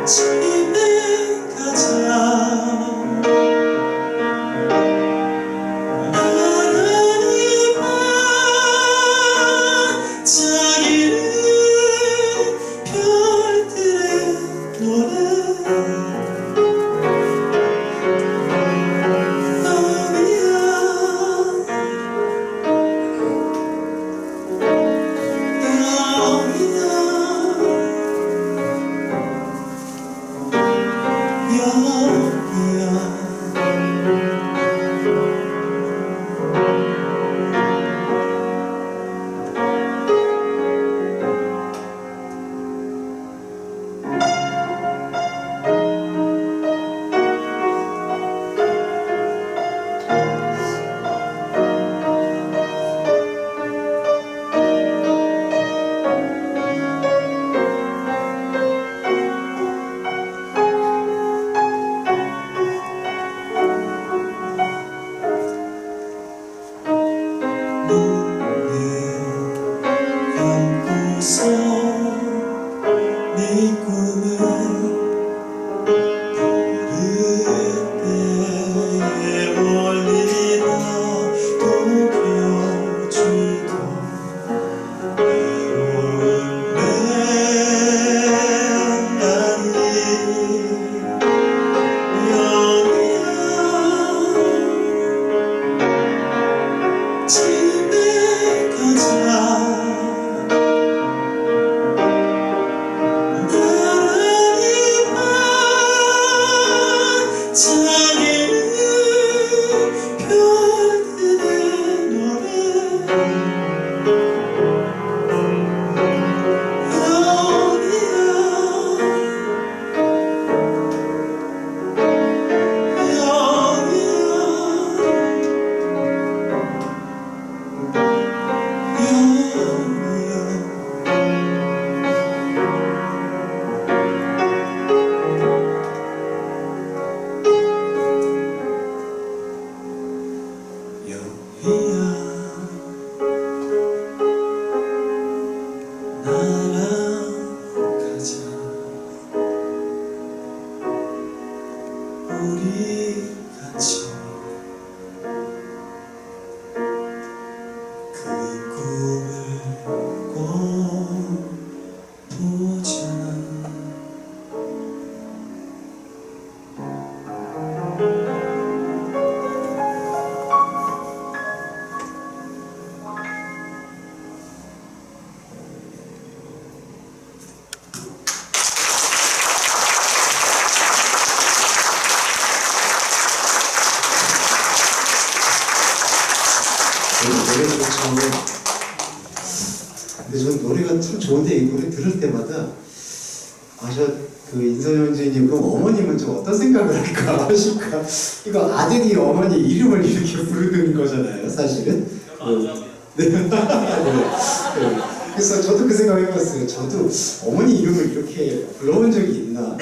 집에 가자 나란히 반짝이는 별들의 노래 감고서 내 꿈을 부를 때에 멀리나 녹여주던 외로운 내 아이 여기야 집에 가자 나란히 반짝이는 별들의 노래 날아가자 우리 같이 그 꿈을 꿔보자 노래 좋죠. 근데 전 노래가 참 좋은데 이 노래 들을 때마다 그 인서영 주인님 그럼 어머님은 좀 어떤 생각을 할까 하실까? 이거 아들이 어머니 이름을 이렇게 부르는 거잖아요, 사실은. 네. 네. 그래서 저도 그 생각 해봤어요. 저도 어머니 이름을 이렇게 불러본 적이 있나?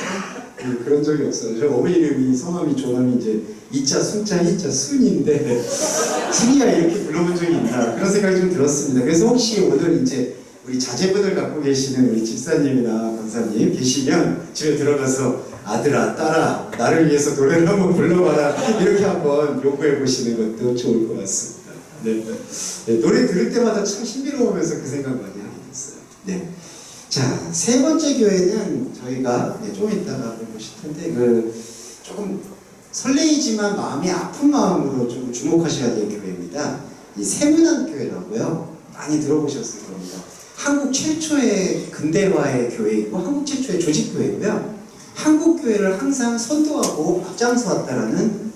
그런 적이 없어요. 저 어머니 이름이 성함이 조남이 이제 이자 순자 이자 순인데 순이야 이렇게 불러본 적이 있나? 그런 생각이 좀 들었습니다. 그래서 혹시 오늘 이제 우리 자제분을 갖고 계시는 우리 집사님이나 권사님 계시면 집에 들어가서 아들아 딸아 나를 위해서 노래를 한번 불러봐라 이렇게 한번 요구해 보시는 것도 좋을 것 같습니다. 네. 네, 노래 들을 때마다 참 신비로우면서 그 생각 많이 하게 됐어요. 네. 자, 세 번째 교회는 저희가 좀 이따가 보실 텐데 조금 설레이지만 마음이 아픈 마음으로 좀 주목하셔야 될 교회입니다. 이 세문안교회라고요. 많이 들어보셨을 겁니다. 한국 최초의 근대화의 교회이고 한국 최초의 조직교회고요. 한국 교회를 항상 선도하고 앞장서 왔다라는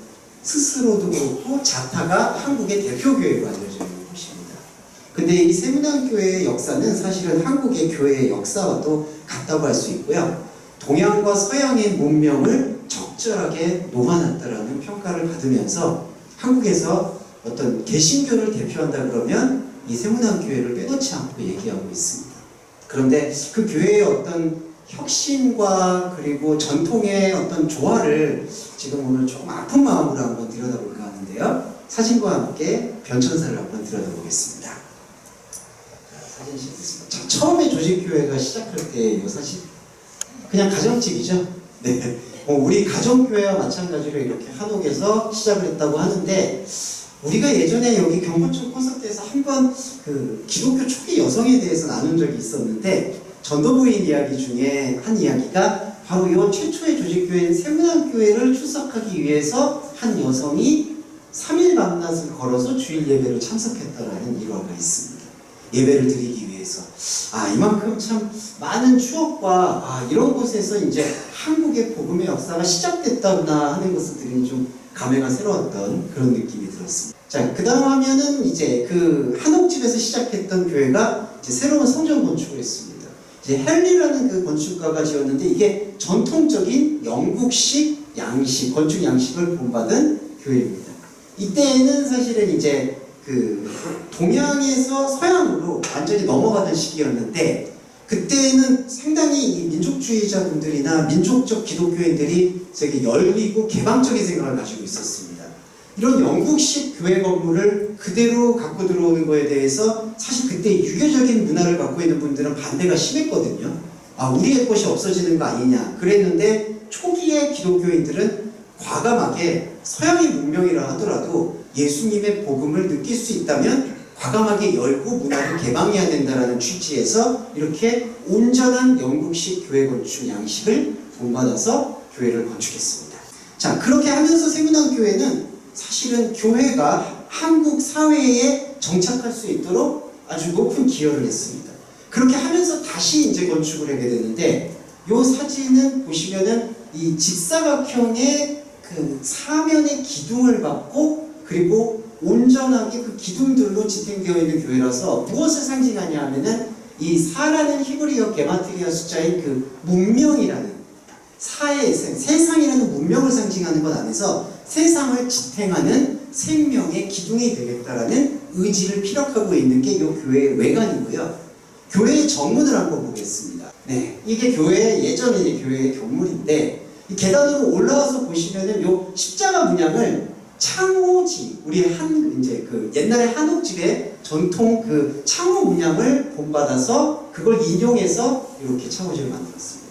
스스로도 그렇고 자타가 한국의 대표교회로 알려져 있는 곳입니다. 근데 이 세문안교회의 역사는 사실은 한국의 교회의 역사와도 같다고 할 수 있고요. 동양과 서양의 문명을 적절하게 녹아놨다라는 평가를 받으면서 한국에서 어떤 개신교를 대표한다 그러면 이 세문안교회를 빼놓지 않고 얘기하고 있습니다. 그런데 그 교회의 어떤 혁신과 그리고 전통의 어떤 조화를 지금 오늘 조금 아픈 마음으로 한번 들여다볼까 하는데요. 사진과 함께 변천사를 한번 들여다보겠습니다. 자, 사진 시작했습니다. 자, 처음에 조직교회가 시작할 때 이 사진 그냥 가정집이죠. 네, 우리 가정교회와 마찬가지로 이렇게 한옥에서 시작을 했다고 하는데 우리가 예전에 여기 경포천 콘서트에서 한번 그 기독교 초기 여성에 대해서 나눈 적이 있었는데 전도부인 이야기 중에 한 이야기가 바로 이 최초의 조직교회인 세문안교회를 출석하기 위해서 한 여성이 3일 밤낮을 걸어서 주일 예배를 참석했다라는 일화가 있습니다. 예배를 드리기 위해서. 이만큼 참 많은 추억과 이런 곳에서 이제 한국의 복음의 역사가 시작됐다구나 하는 것들이 좀 감회가 새로웠던 그런 느낌이 들었습니다. 자, 그 다음 하면은 이제 그 한옥집에서 시작했던 교회가 이제 새로운 성전 건축을 했습니다. 이제 헨리라는 그 건축가가 지었는데 이게 전통적인 영국식 양식, 건축 양식을 본받은 교회입니다. 이때는 사실은 이제 그 동양에서 서양으로 완전히 넘어가던 시기였는데 그때는 상당히 이 민족주의자분들이나 민족적 기독교인들이 되게 열리고 개방적인 생각을 가지고 있었습니다. 이런 영국식 교회 건물을 그대로 갖고 들어오는 거에 대해서 사실 그때 유교적인 문화를 갖고 있는 분들은 반대가 심했거든요. 우리의 것이 없어지는 거 아니냐 그랬는데 초기의 기독교인들은 과감하게 서양의 문명이라 하더라도 예수님의 복음을 느낄 수 있다면 과감하게 열고 문화를 개방해야 된다는 취지에서 이렇게 온전한 영국식 교회 건축 양식을 본받아서 교회를 건축했습니다. 자, 그렇게 하면서 세문안교회는 사실은 교회가 한국 사회에 정착할 수 있도록 아주 높은 기여를 했습니다. 그렇게 하면서 다시 이제 건축을 하게 되는데 이 사진은 보시면은 이 직사각형의 그 사면의 기둥을 받고 그리고 온전하게 그 기둥들로 지탱되어 있는 교회라서 무엇을 상징하냐 하면은 이 4라는 히브리어 게마트리아 숫자인 그 문명이라는 세상이라는 문명을 상징하는 것 안에서 세상을 지탱하는 생명의 기둥이 되겠다라는 의지를 피력하고 있는 게 이 교회의 외관이고요. 교회의 정문을 한번 보겠습니다. 네, 이게 예전에 교회의 견물인데 이 계단으로 올라와서 보시면은 요 십자가 문양을 창호지, 우리 이제 그 옛날에 한옥집의 전통 그 창호 문양을 본받아서 그걸 인용해서 이렇게 창호지를 만들었습니다.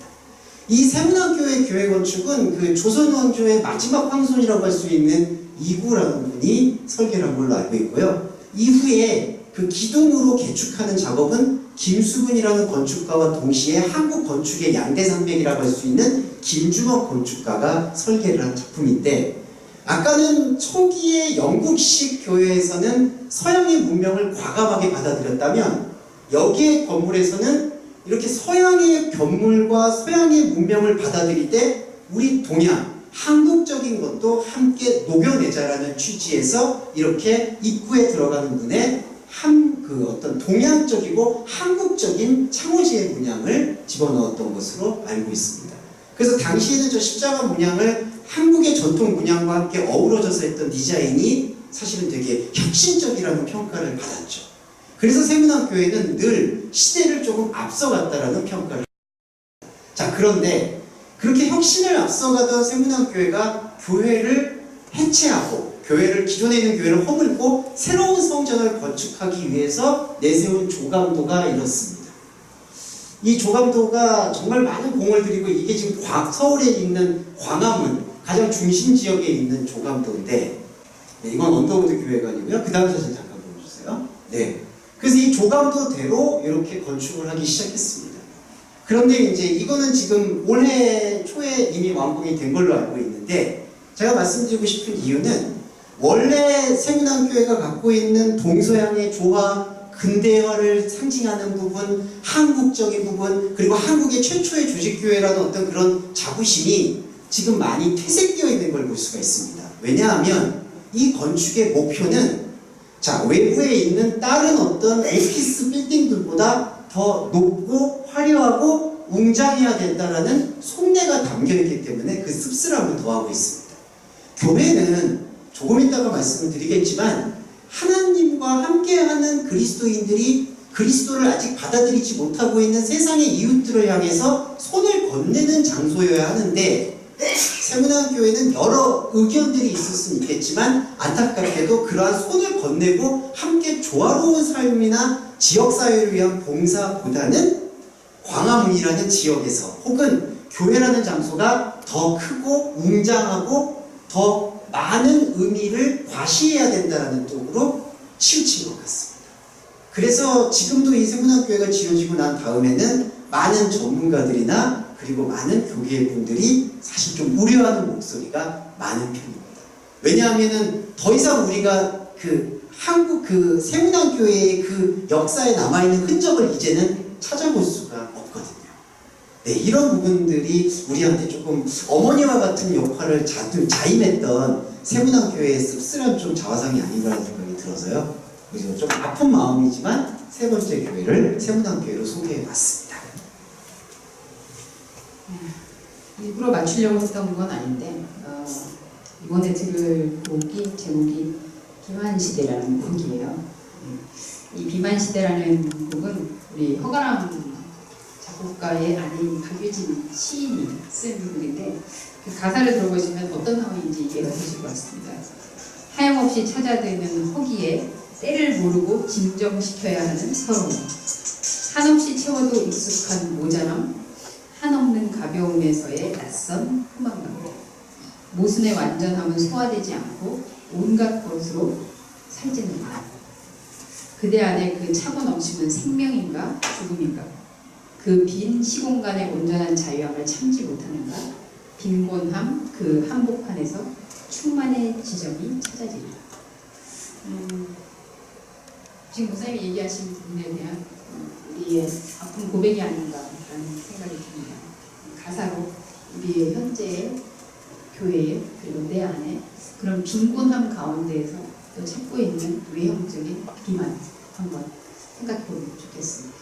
이 세문안교회 교회 건축은 그 조선 왕조의 마지막 황손이라고 할 수 있는 이구라는 분이 설계를 한 걸로 알고 있고요. 이후에 그 기둥으로 개축하는 작업은 김수근이라는 건축가와 동시에 한국 건축의 양대산맥이라고 할 수 있는 김주먹 건축가가 설계를 한 작품인데 아까는 초기의 영국식 교회에서는 서양의 문명을 과감하게 받아들였다면 여기의 건물에서는 이렇게 서양의 건물과 서양의 문명을 받아들일 때 우리 동양, 한국적인 것도 함께 녹여내자라는 취지에서 이렇게 입구에 들어가는 문에 어떤 동양적이고 한국적인 창호지의 문양을 집어넣었던 것으로 알고 있습니다. 그래서 당시에는 저 십자가 문양을 한국의 전통 문양과 함께 어우러져서 했던 디자인이 사실은 되게 혁신적이라는 평가를 받았죠. 그래서 세문안교회는 늘 시대를 조금 앞서갔다라는 평가를 받았습니다. 자, 그런데 그렇게 혁신을 앞서가던 세문안교회가 교회를 해체하고 기존에 있는 교회를 허물고 새로운 성전을 건축하기 위해서 내세운 조감도가 이렇습니다. 이 조감도가 정말 많은 공을 들이고 이게 지금 서울에 있는 광화문 가장 중심 지역에 있는 조감도인데 이건 언더우드 교회관이고요. 그 다음 사진 잠깐 네. 그래서 이 조감도대로 이렇게 건축을 하기 시작했습니다. 그런데 이제 이거는 지금 올해 초에 이미 완공이 된 걸로 알고 있는데, 제가 말씀드리고 싶은 이유는 원래 세문안교회가 갖고 있는 동서양의 조화, 근대화를 상징하는 부분, 한국적인 부분, 그리고 한국의 최초의 조직교회라는 어떤 그런 자부심이 지금 많이 퇴색되어 있는 걸 볼 수가 있습니다. 왜냐하면 이 건축의 목표는 자, 외부에 있는 다른 어떤 에피스 빌딩들보다 더 높고 화려하고 웅장해야 된다라는 속내가 담겨있기 때문에 그 씁쓸함을 더하고 있습니다. 교회는 조금 이따가 말씀을 드리겠지만 하나님과 함께하는 그리스도인들이 그리스도를 아직 받아들이지 못하고 있는 세상의 이웃들을 향해서 손을 건네는 장소여야 하는데, 세문안교회는 여러 의견들이 있을 수는 있겠지만 안타깝게도 그러한 손을 건네고 함께 조화로운 삶이나 지역사회를 위한 봉사보다는 광화문이라는 지역에서 혹은 교회라는 장소가 더 크고 웅장하고 더 많은 의미를 과시해야 된다는 쪽으로 치우친 것 같습니다. 그래서 지금도 이 세문안교회가 지어지고 난 다음에는 많은 전문가들이나 그리고 많은 교계분들이 사실 좀 우려하는 목소리가 많은 편입니다. 왜냐하면은 더 이상 우리가 그 한국 그 세문안교회의 그 역사에 남아있는 흔적을 이제는 찾아볼 수가 없거든요. 네, 이런 부분들이 우리한테 조금 어머니와 같은 역할을 자임했던 세문안교회의 씁쓸한 좀 자화상이 아닌가라는 생각이 들어서요. 그래서 좀 아픈 마음이지만 세 번째 교회를 세문안교회로 소개해봤습니다. 일부러 맞추려고 했던 건 아닌데 이번에 들을 곡이 제목이 비만시대라는 곡이에요. 이 비만시대라는 곡은 우리 허가람 작곡가의 아내인 박유진 시인이 쓴 곡인데 그 가사를 들어보시면 어떤 상황인지 이해가 되실 것 같습니다. 하염없이 찾아드는 허기에 때를 모르고 진정시켜야 하는 서러움, 한없이 채워도 익숙한 모자람, 한없는 가벼움에서의 낯선 포만감, 모순의 완전함은 소화되지 않고 온갖 것으로 살찌는 것. 그대 안에 그 차고 넘치는 생명인가 죽음인가, 그 빈 시공간의 온전한 자유함을 참지 못하는가, 빈곤함 그 한복판에서 충만의 지점이 찾아집니다. 지금 목사님이 얘기하신 부분에 대한 우리의 아픈 고백이 아닌가라는 생각이 듭니다. 가사로 우리의 현재의 교회에 그리고 내 안에 그런 빈곤함 가운데에서 또 찾고 있는 외형적인 비만 한번 생각해 보면 좋겠습니다.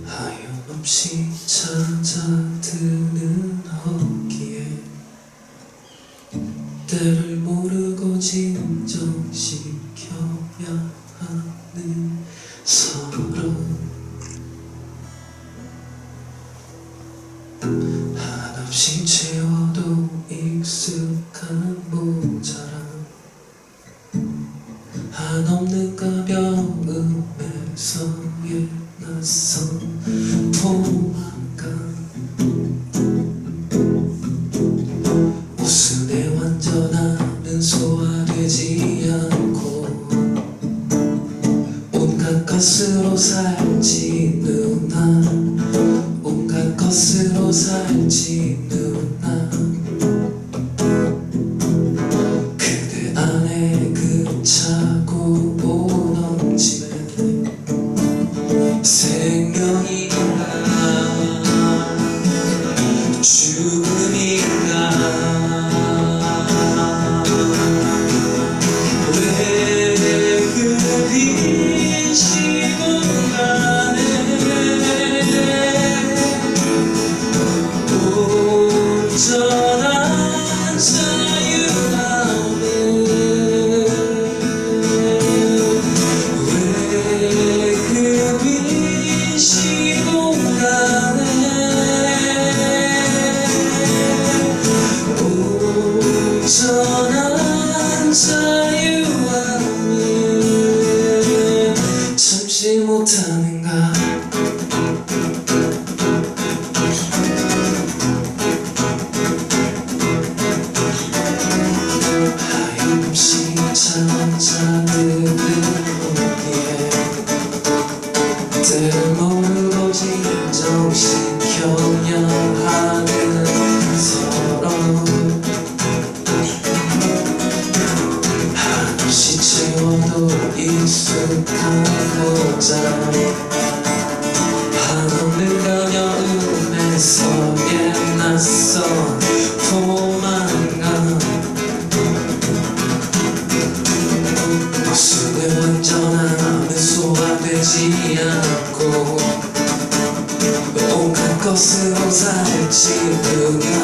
하염없이 찾아드는 허기에 때를 모르고 진정시켜야 하는 서러움, 한없이 채워도 익숙한 모자람, 한없는 가벼움에서의 낯선 포만감, 모순의 완전함은 소화되지 않고 온갖 것으로 살찌는 나, 온갖 것으로 살찌는 나, 그대 안에 그 차고 넘치는 생명인가 죽음인가, 왜 그 빈 시간 모르고 진정시켜야 하는 서로 한없이 채워도 익숙한 옷자리 한없는 가려움에서의 낯선 포만감 모습의 완전함은 소화되지 않고 온갖 것으로 살지는가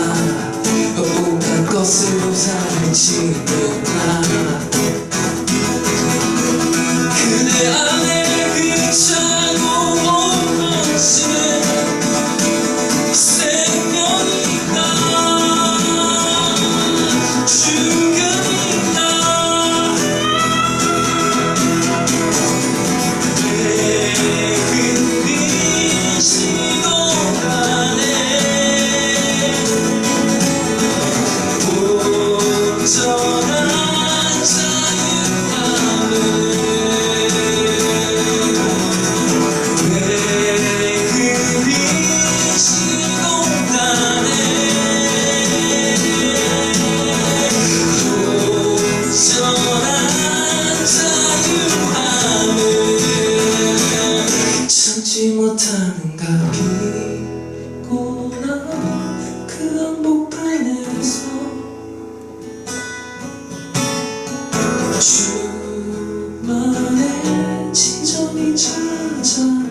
온갖 것으로 살지는가 그대 안에 그차고 온 것은 생명이다 죽음이다 내 흔든 시동안에 온전한 자유함을 내 흔든 시동안에 온전한 자유함을 참지 못하는가 비고나 그 한복판에서 주만의 진정이 찾아지리라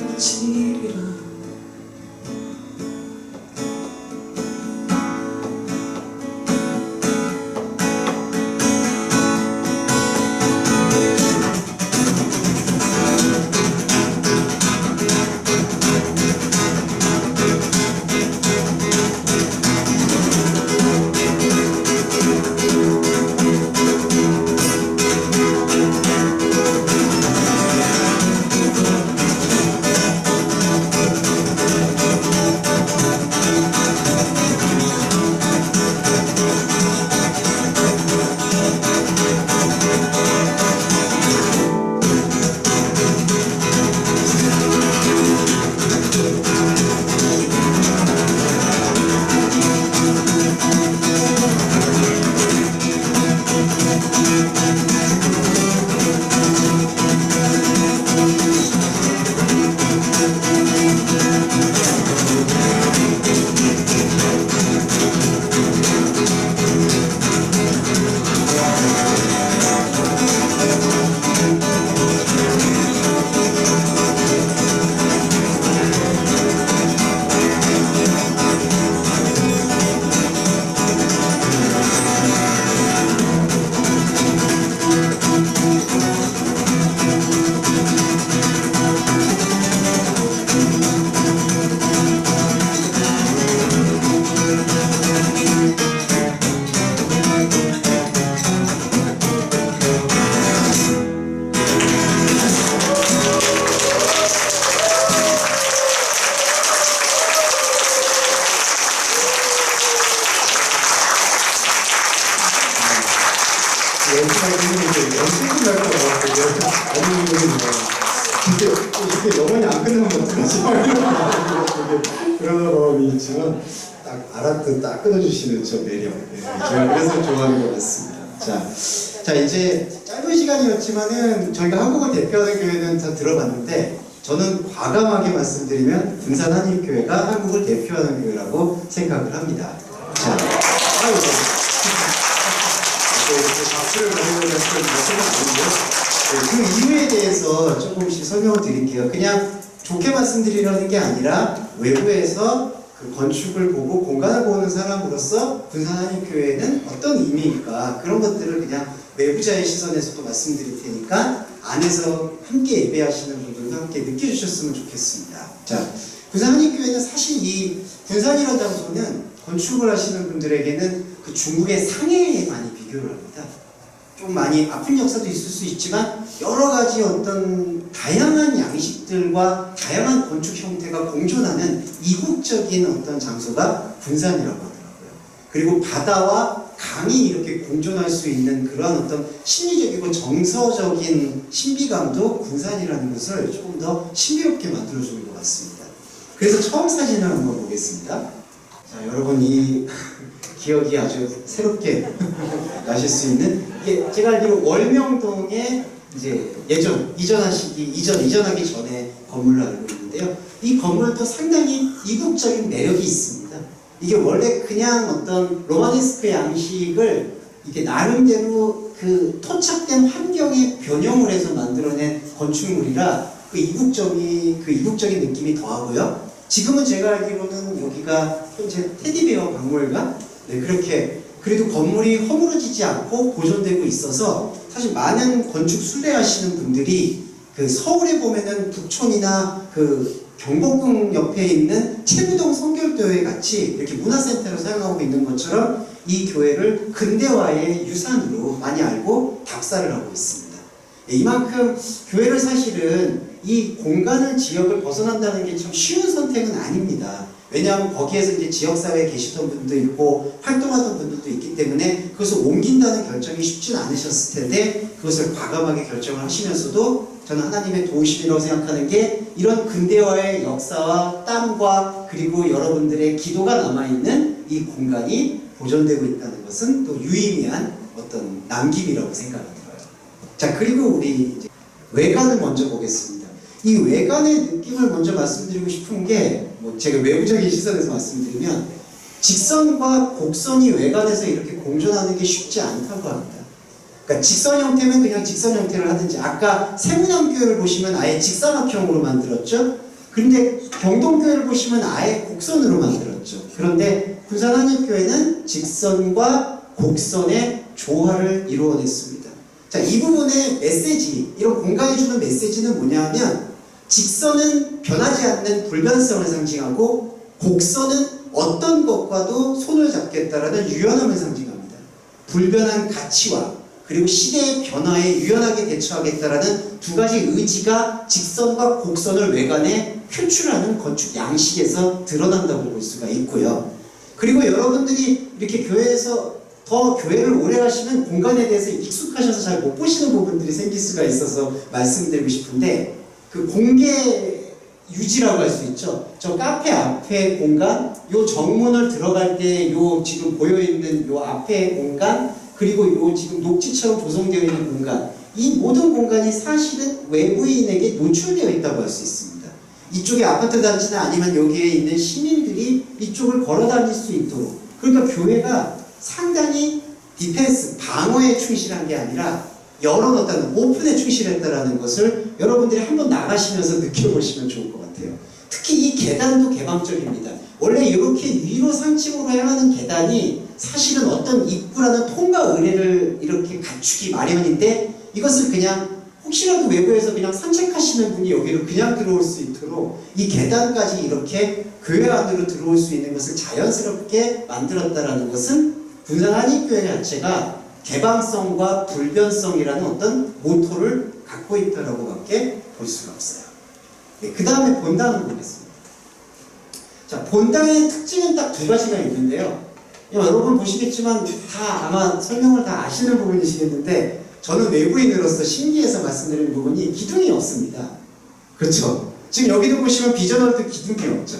이게 영원히 안 끝나면 어떡하지? 그런 마음이 있지만 딱 알아듣 딱 끊어주시는 저 매력, 제가 그래서 좋아하는 것 같습니다. 자 이제 짧은 시간이었지만은 저희가 한국을 대표하는 교회는 다 들어봤는데 저는 과감하게 말씀드리면 군산 한인교회가 한국을 대표하는 교회라고 생각을 합니다. 자, 박수를 받으려고 했던 말씀은 아니고요. 그 이유에 대해서 조금씩 설명을 드릴게요. 그냥 좋게 말씀드리려는 게 아니라 외부에서 그 건축을 보고 공간을 보는 사람으로서 군산 한인교회는 어떤 의미일까 그런 것들을 그냥 외부자의 시선에서도 말씀드릴 테니까 안에서 함께 예배하시는 분들도 함께 느껴주셨으면 좋겠습니다. 자, 군산 한인교회는 사실 이 군산이라는 장소는 건축을 하시는 분들에게는 그 중국의 상해에 많이 비교를 합니다. 좀 많이 아픈 역사도 있을 수 있지만 여러 가지 어떤 다양한 양식들과 다양한 건축 형태가 공존하는 이국적인 어떤 장소가 군산이라고 하더라고요. 그리고 바다와 강이 이렇게 공존할 수 있는 그러한 어떤 심리적이고 정서적인 신비감도 군산이라는 것을 조금 더 신비롭게 만들어주는 것 같습니다. 그래서 처음 사진을 한번 보겠습니다. 자, 여러분 이 기억이 아주 새롭게 나실 수 있는, 이게 제가 알기로 월명동에 이제 이전하기 전에 건물을 알고 있는데요. 이 건물도 상당히 이국적인 매력이 있습니다. 이게 원래 그냥 어떤 로마네스크 양식을 이게 나름대로 그 토착된 환경에 변형을 해서 만들어낸 건축물이라 그 이국적인 느낌이 더하고요. 지금은 제가 알기로는 여기가 현재 테디베어 박물관, 네, 그렇게 그래도 건물이 허물어지지 않고 보존되고 있어서 사실 많은 건축 순례하시는 분들이 그 서울에 보면은 북촌이나 그 경복궁 옆에 있는 채무동 성결교회 같이 이렇게 문화센터로 사용하고 있는 것처럼 이 교회를 근대화의 유산으로 많이 알고 답사를 하고 있습니다. 이만큼 교회를 사실은 이 공간을 지역을 벗어난다는 게 참 쉬운 선택은 아닙니다. 왜냐하면 거기에서 이제 지역사회에 계시던 분도 있고 활동하던 분들도 있기 때문에 그것을 옮긴다는 결정이 쉽진 않으셨을 텐데 그것을 과감하게 결정을 하시면서도 저는 하나님의 도우심이라고 생각하는 게 이런 근대화의 역사와 땀과 그리고 여러분들의 기도가 남아있는 이 공간이 보존되고 있다는 것은 또 유의미한 어떤 남김이라고 생각이 들어요. 자, 그리고 우리 이제 외관을 먼저 보겠습니다. 이 외관의 느낌을 먼저 말씀드리고 싶은 게 뭐 제가 외부적인 시선에서 말씀드리면 직선과 곡선이 외관에서 이렇게 공존하는 게 쉽지 않다고 합니다. 그러니까 직선 형태면 그냥 직선 형태를 하든지 아까 세문안교회를 보시면 아예 직사각형으로 만들었죠. 그런데 경동교회를 보시면 아예 곡선으로 만들었죠. 그런데 군산한일교회는 직선과 곡선의 조화를 이루어냈습니다. 자, 이 부분의 메시지, 이런 공간이 주는 메시지는 뭐냐면 직선은 변하지 않는 불변성을 상징하고 곡선은 어떤 것과도 손을 잡겠다라는 유연함을 상징합니다. 불변한 가치와 그리고 시대의 변화에 유연하게 대처하겠다라는 두 가지 의지가 직선과 곡선을 외관에 표출하는 건축 양식에서 드러난다고 볼 수가 있고요. 그리고 여러분들이 이렇게 교회에서 더 교회를 오래 하시면 공간에 대해서 익숙하셔서 잘 못 보시는 부분들이 생길 수가 있어서 말씀드리고 싶은데 그 공개 유지라고 할 수 있죠. 저 카페 앞에 공간, 요 정문을 들어갈 때 요 지금 보여있는 요 앞에 공간, 그리고 요 지금 녹지처럼 조성되어 있는 공간, 이 모든 공간이 사실은 외부인에게 노출되어 있다고 할 수 있습니다. 이쪽에 아파트 단지나 아니면 여기에 있는 시민들이 이쪽을 걸어 다닐 수 있도록, 그러니까 교회가 상당히 디펜스, 방어에 충실한 게 아니라 열어놓다는, 오픈에 충실했다라는 것을 여러분들이 한번 나가시면서 느껴보시면 좋을 것 같아요. 특히 이 계단도 개방적입니다. 원래 이렇게 위로 상층으로 향하는 계단이 사실은 어떤 입구라는 통과 의례를 이렇게 갖추기 마련인데 이것을 그냥 혹시라도 외부에서 그냥 산책하시는 분이 여기로 그냥 들어올 수 있도록 이 계단까지 이렇게 교회 안으로 들어올 수 있는 것을 자연스럽게 만들었다라는 것은 군산한일교회 자체가 개방성과 불변성이라는 어떤 모토를 갖고 있다라고 밖에 볼 수가 없어요. 네, 그 다음에 본당을 보겠습니다. 자, 본당의 특징은 딱 두 가지가 있는데요. 여러분 보시겠지만 다 아마 설명을 다 아시는 부분이시겠는데 저는 외부인으로서 신기해서 말씀드리는 부분이 기둥이 없습니다. 그렇죠? 지금 여기도 보시면 비전월드 기둥이 없죠.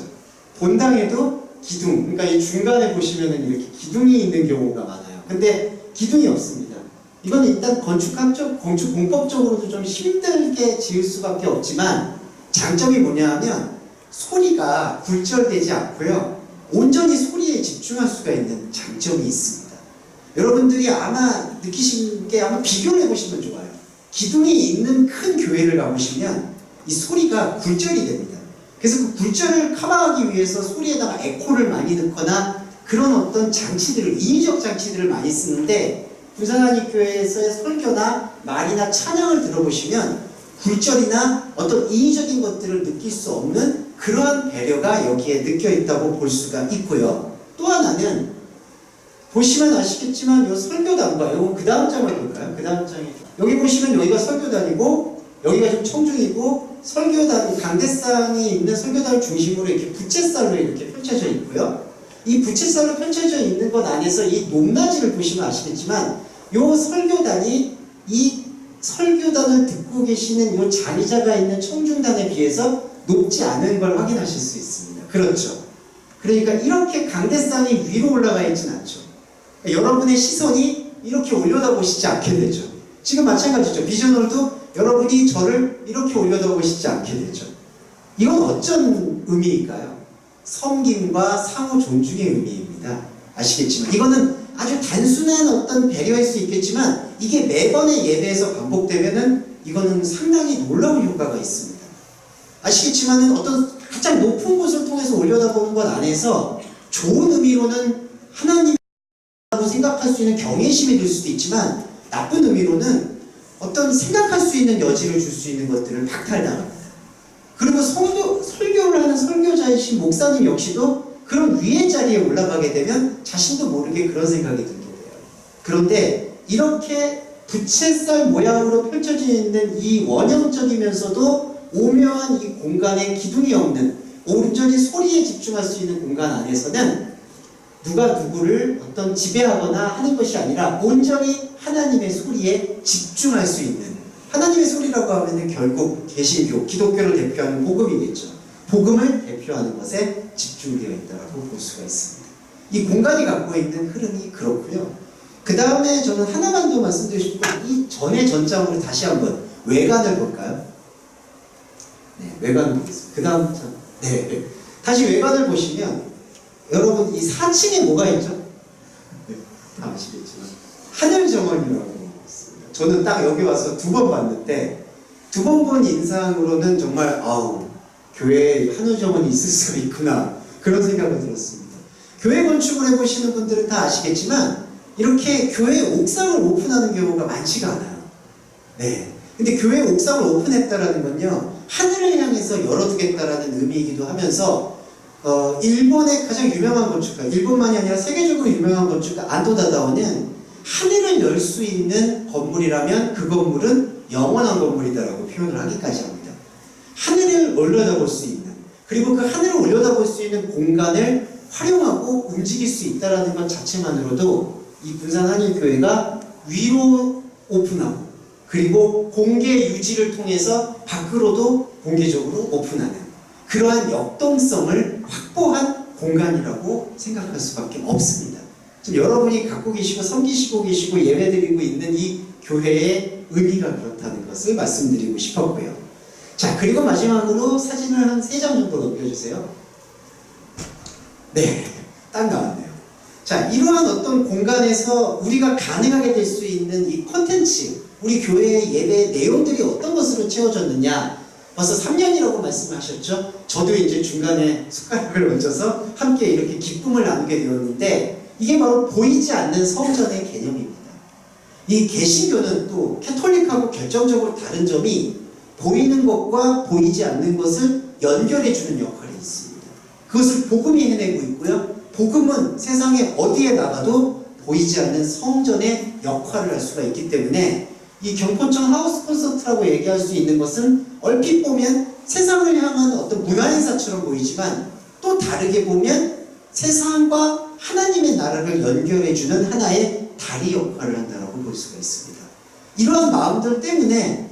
본당에도 기둥, 그러니까 이 중간에 보시면은 이렇게 기둥이 있는 경우가 많아요. 근데 기둥이 없습니다. 이건 일단 건축학적, 건축 공법적으로도 좀 힘들게 지을 수밖에 없지만 장점이 뭐냐 하면 소리가 굴절되지 않고요. 온전히 소리에 집중할 수가 있는 장점이 있습니다. 여러분들이 아마 느끼신 게 아마 비교를 해보시면 좋아요. 기둥이 있는 큰 교회를 가보시면 이 소리가 굴절이 됩니다. 그래서 그 굴절을 커버하기 위해서 소리에다가 에코를 많이 넣거나 그런 어떤 장치들을, 인위적 장치들을 많이 쓰는데 군산한일교회에서의 설교나 말이나 찬양을 들어보시면 굴절이나 어떤 인위적인 것들을 느낄 수 없는 그러한 배려가 여기에 느껴 있다고 볼 수가 있고요. 또 하나는 보시면 아시겠지만 이 설교단과 요거 그 다음 장을 볼까요? 그 다음 장이 여기 보시면 여기가 설교단이고 여기가 좀 청중이고 설교단 강대상이 있는 설교단을 중심으로 이렇게 부채살로 이렇게 펼쳐져 있고요. 이 부채살로 펼쳐져 있는 것 안에서 이 높낮이를 보시면 아시겠지만 요 설교단이 이 설교단을 듣고 계시는 요 자리자가 있는 청중단에 비해서 높지 않은 걸 확인하실 수 있습니다. 그렇죠. 그러니까 이렇게 강대상이 위로 올라가 있진 않죠. 그러니까 여러분의 시선이 이렇게 올려다보시지 않게 되죠. 지금 마찬가지죠. 비전홀도 여러분이 저를 이렇게 올려다보시지 않게 되죠. 이건 어쩐 의미일까요? 섬김과 상호 존중의 의미입니다. 아시겠지만 이거는 아주 단순한 어떤 배려일 수 있겠지만 이게 매번의 예배에서 반복되면은 이거는 상당히 놀라운 효과가 있습니다. 아시겠지만은 어떤 가장 높은 곳을 통해서 올려다보는 것 안에서 좋은 의미로는 하나님이라고 생각할 수 있는 경외심이 들 수도 있지만 나쁜 의미로는 어떤 생각할 수 있는 여지를 줄 수 있는 것들을 박탈당합니다. 그리고 설교를 하는 설교자이신 목사님 역시도 그런 위의 자리에 올라가게 되면 자신도 모르게 그런 생각이 들게 돼요. 그런데 이렇게 부채살 모양으로 펼쳐져 있는 이 원형적이면서도 오묘한 이 공간에 기둥이 없는 온전히 소리에 집중할 수 있는 공간 안에서는 누가 누구를 어떤 지배하거나 하는 것이 아니라 온전히 하나님의 소리에 집중할 수 있는, 하나님의 소리라고 하면 결국 개신교, 기독교를 대표하는 복음이겠죠. 복음을 대표하는 것에 집중되어 있다고 볼 수가 있습니다. 이 공간이 갖고 있는 흐름이 그렇고요. 그 다음에 저는 하나만 더 말씀드리고 싶고, 이 전의 전장으로 다시 한번 외관을 볼까요? 네, 외관을 보겠습니다. 그 다음, 네. 다시 외관을 보시면, 여러분, 이 4층에 뭐가 있죠? 네, 다 아시겠지만, 하늘정원이라고 있습니다. 저는 딱 여기 와서 2번 봤는데, 2번 본 인상으로는 정말, 교회에 하늘정원이 있을 수가 있구나. 그런 생각이 들었습니다. 교회 건축을 해보시는 분들은 다 아시겠지만, 이렇게 교회 옥상을 오픈하는 경우가 많지가 않아요. 네. 근데 교회 옥상을 오픈했다라는 건요, 하늘을 향해서 열어두겠다라는 의미이기도 하면서, 일본의 가장 유명한 건축가, 일본만이 아니라 세계적으로 유명한 건축가 안토 다다오는 하늘을 열 수 있는 건물이라면 그 건물은 영원한 건물이다라고 표현을 하기까지 합니다. 하늘을 올려다볼 수 있는, 그리고 그 하늘을 올려다볼 수 있는 공간을 활용하고 움직일 수 있다는 것 자체만으로도 이 군산한일교회가 위로 오픈하고 그리고 공개 유지를 통해서 밖으로도 공개적으로 오픈하는 그러한 역동성을 확보한 공간이라고 생각할 수밖에 없습니다. 지금 여러분이 갖고 계시고 섬기시고 계시고 예배드리고 있는 이 교회의 의미가 그렇다는 것을 말씀드리고 싶었고요. 자, 그리고 마지막으로 사진을 한 3장 정도 넘겨주세요. 네, 딱 나왔네요. 자, 이러한 어떤 공간에서 우리가 가능하게 될 수 있는 이 콘텐츠, 우리 교회의 예배 내용들이 어떤 것으로 채워졌느냐, 벌써 3년이라고 말씀하셨죠? 저도 이제 중간에 숟가락을 얹어서 함께 이렇게 기쁨을 나누게 되었는데, 이게 바로 보이지 않는 성전의 개념입니다. 이 개신교는 또 캐톨릭하고 결정적으로 다른 점이 보이는 것과 보이지 않는 것을 연결해주는 역할이 있습니다. 그것을 복음이 해내고 있고요. 복음은 세상에 어디에 나가도 보이지 않는 성전의 역할을 할 수가 있기 때문에 이 경포청 하우스 콘서트라고 얘기할 수 있는 것은 얼핏 보면 세상을 향한 어떤 문화행사처럼 보이지만 또 다르게 보면 세상과 하나님의 나라를 연결해주는 하나의 다리 역할을 한다고 볼 수가 있습니다. 이러한 마음들 때문에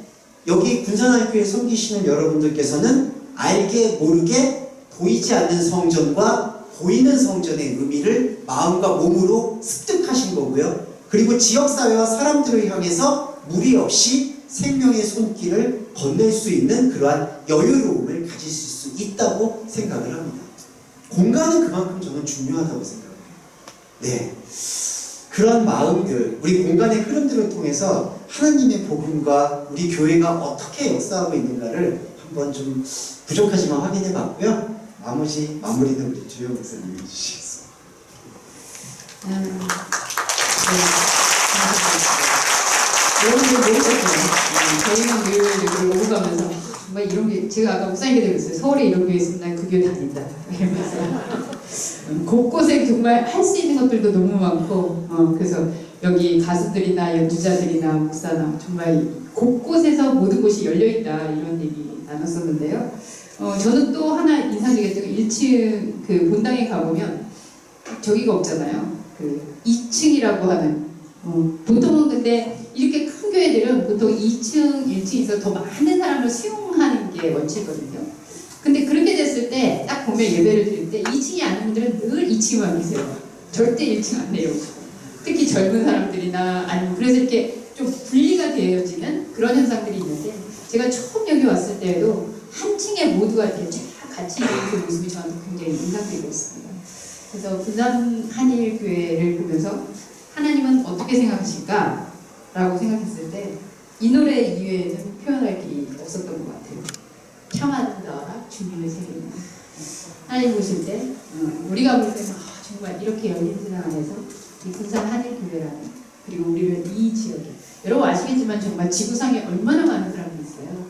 여기 군산한일교회 섬기시는 여러분들께서는 알게 모르게 보이지 않는 성전과 보이는 성전의 의미를 마음과 몸으로 습득하신 거고요. 그리고 지역사회와 사람들을 향해서 무리 없이 생명의 손길을 건넬 수 있는 그러한 여유로움을 가지실 수 있다고 생각을 합니다. 공간은 그만큼 저는 중요하다고 생각해요. 네. 그런 마음들, 우리 공간의 흐름들을 통해서 하나님의 복음과 우리 교회가 어떻게 역사하고 있는가를 한번 좀 부족하지만 확인해 봤고요. 마무리는 우리 주영 목사님이 해주시겠습니다. 저희는 늘 여기를 오고 가면서 정말 이런 게, 제가 아까 목사님께 드렸어요. 서울에 이런 교회 있으면 난 그 교회 다닌다 이러면서 곳곳에 정말 할 수 있는 것들도 너무 많고, 그래서 여기 가수들이나 연주자들이나 목사나 정말 곳곳에서 모든 곳이 열려있다 이런 얘기 나눴었는데요. 저는 또 하나 인상적이었던 1층 그 본당에 가보면 저기가 없잖아요. 그 2층이라고 하는 보통은 근데 이렇게 큰 교회들은 보통 2층, 1층에서 더 많은 사람을 수용하는 게 원칙이거든요. 근데 그렇게 됐을 때 딱 보면 예배를 드릴 때 2층이 아닌 분들은 늘 2층만 계세요. 절대 1층 안 내려오고. 특히 젊은 사람들이나 아니면 그래서 이렇게 좀 분리가 되어지는 그런 현상들이 있는데 제가 처음 여기 왔을 때에도 한 층에 모두가 이렇게 쫙 같이 있는 그 모습이 저한테 굉장히 인상적이고 있습니다. 그래서 부산 한일교회를 보면서 하나님은 어떻게 생각하실까? 라고 생각했을 때 이 노래 이외에는 표현할 길이 없었던 것 같아요. 평안하라 주님의 세계는. 하나님 보실 때 우리가 볼 때는 정말 이렇게 열린 세상 안에서 이 부산 한일교회라는 그리고 우리는 이 지역에 여러분 아시겠지만 정말 지구상에 얼마나 많은 사람들이 있어요.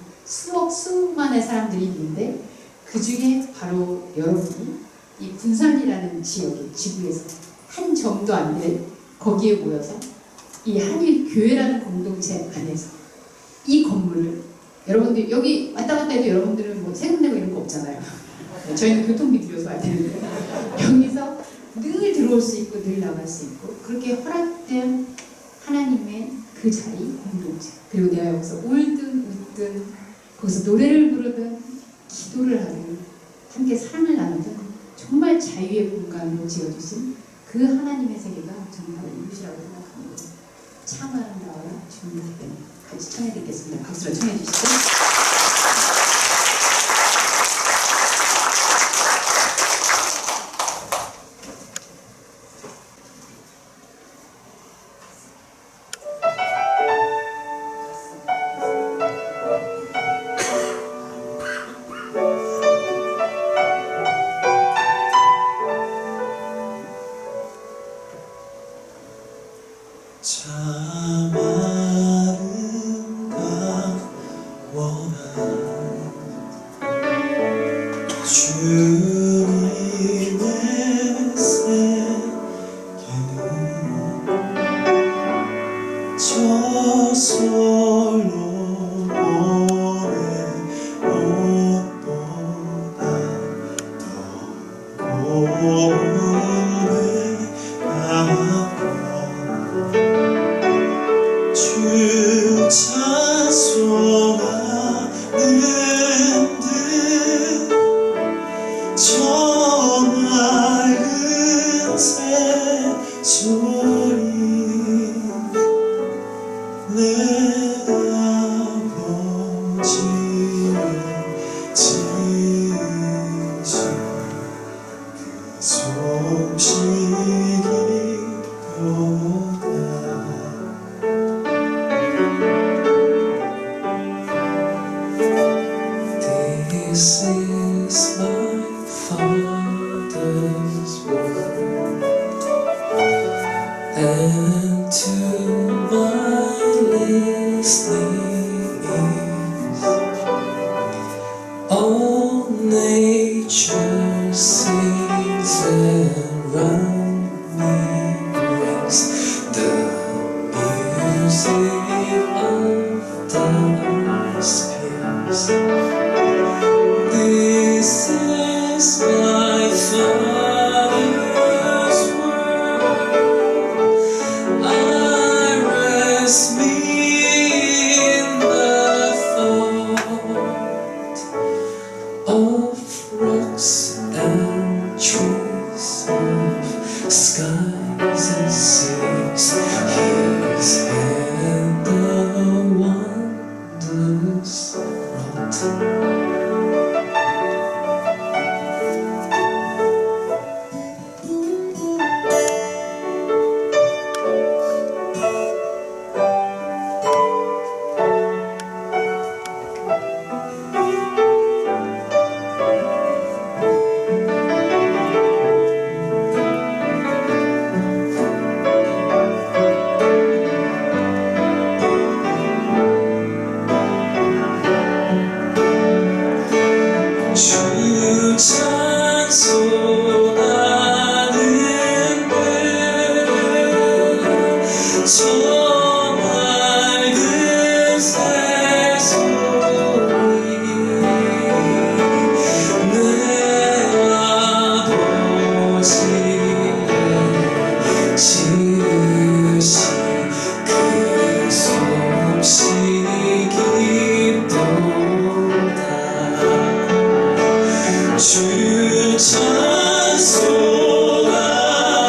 수만의 사람들이 있는데 그 중에 바로 여러분이 이 군산이라는 지역에 지구에서 한 점도 안 돼 거기에 모여서 이 한일교회라는 공동체 안에서 이 건물을 여러분들 여기 왔다 갔다 해도 여러분들은 뭐 세금 내고 이런 거 없잖아요. 저희는 교통비 들여서 와야 되는데 여기서 늘 들어올 수 있고 늘 나갈 수 있고 그렇게 허락된 하나님의 그 자리 공동체 그리고 내가 여기서 울든 웃든 거기서 노래를 부르든 기도를 하든 함께 삶을 나누든 정말 자유의 공간으로 지어주신 그 하나님의 세계가 저는 바로 이웃이라고 생각합니다. 참 아름다워라 주님의 세계 같이 청해 듣겠습니다. 박수로 청해 주시죠. 참 아름다워라 주님의 세계는 저 솔로몬의 옷보다 더 고운 주 찬송하는 듯 저 맑은 새소리 내 아버지의 진심 그 송식이로다 This is my Father's word, and to my listening ears, all nature sings around me rings the music of the spheres. This is my Father's word. I rest me in the thought of rocks and trees, of skies and seas. His hand the wonders wrought. 주 찬송하는 듯 저 맑은 새소리 내 아버지의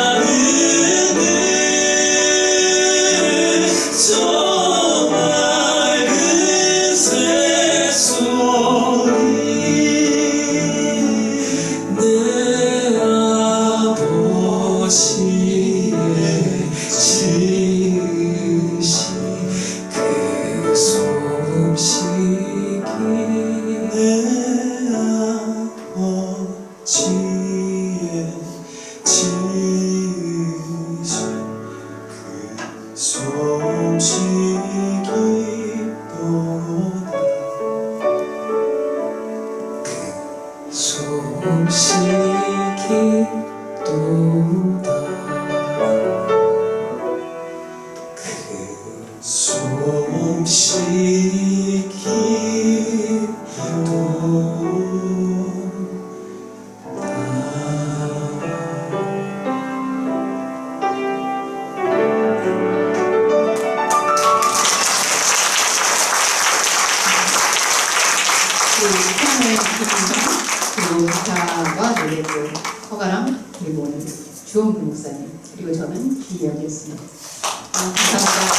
찬송하는 저 맑은 새소리 내 아버지의 지으신 그 소음식이 내 아버지의 지으신 그 소음식이 또다 그 소음식이 또다 그 소음식이 그리고 기타와 노래 허가랑 그리고 오늘 주원근 목사님 그리고 저는 기이혁이었습니다. 감사합니다.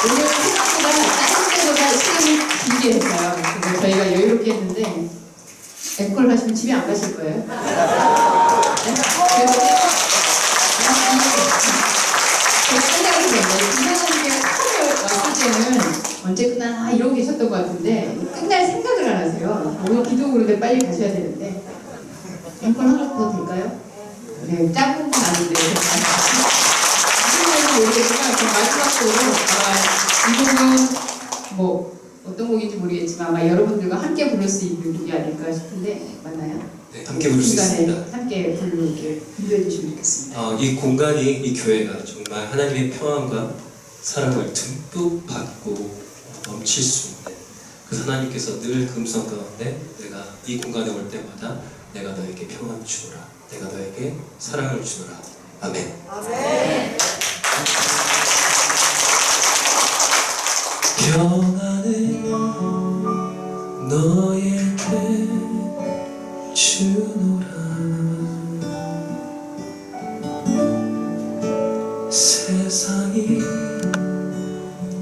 오늘 생각보다 다른 때보다 시간이 길게 했어요. 그래서 저희가 여유롭게 했는데 앵콜 하시면 집에 안 가실 거예요. 네? 그래서 제가 생각이 들었는데 김현아님께 처음에 왔을 때는 언제 끝나나 이러고 계셨던 것 같은데 끝날 생각을 안 하세요. 오늘 기도 부르는데 빨리 가셔야 되는데 앵콜 하나 더 될까요? 네, 짧은 건 아닌데 무슨 노래인지 모르겠지만 그 마지막 곡으로 이 곡은 뭐 어떤 곡인지 모르겠지만 아마 여러분들과 함께 부를 수 있는 곡이 아닐까 싶은데 맞나요? 네, 함께 부를 수 있습니다. 함께 부르게 준비해주시면 좋겠습니다. 이 공간이, 이 교회가 정말 하나님의 평안과 사랑을 듬뿍 받고 넘칠 수 있는 그 하나님께서 늘 금성 가운데 내가 이 공간에 올 때마다 내가 너에게 평안 주노라, 내가 너에게 사랑을 주노라. 아멘. 아멘. 평안을 너에게 주노라. 세상이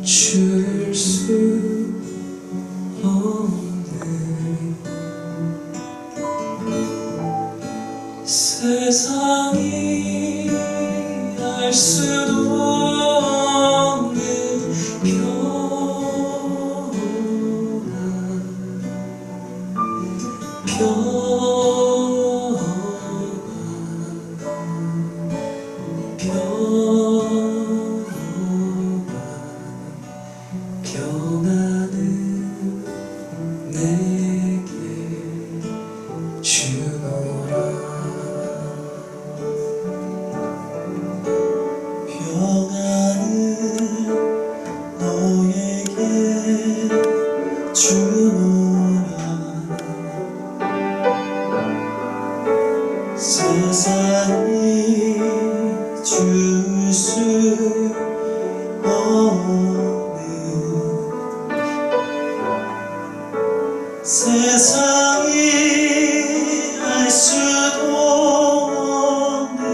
줄 수 없는 세상이 알 수도 없는 평안을 내게 주노라. 평안을 너에게 주노라. 세상이 줄 수 없는 세상이 알 수도 없는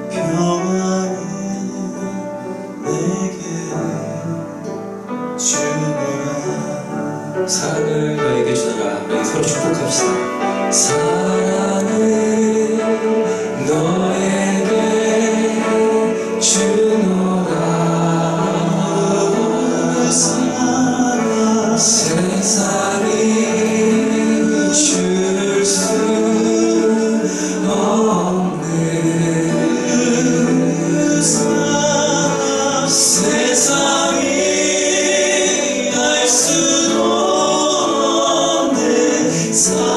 평안을 내게 주노라. 사랑을 너에게 주노라. 우리 서로 축복합시다. 사랑을 너에게 주노라. 세상이 줄 수 없는 세상이 알 수도 없는 사랑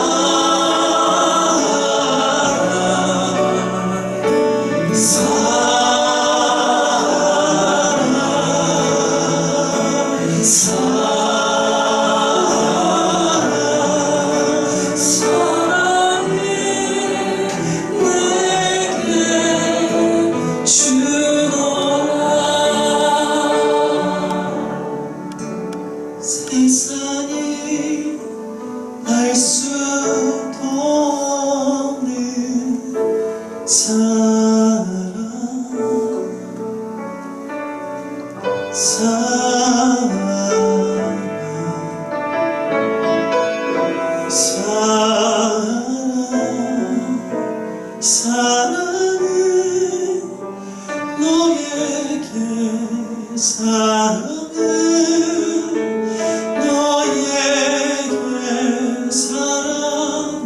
수도 없는 사랑 사랑은 너에게 사랑은 너에게 사랑은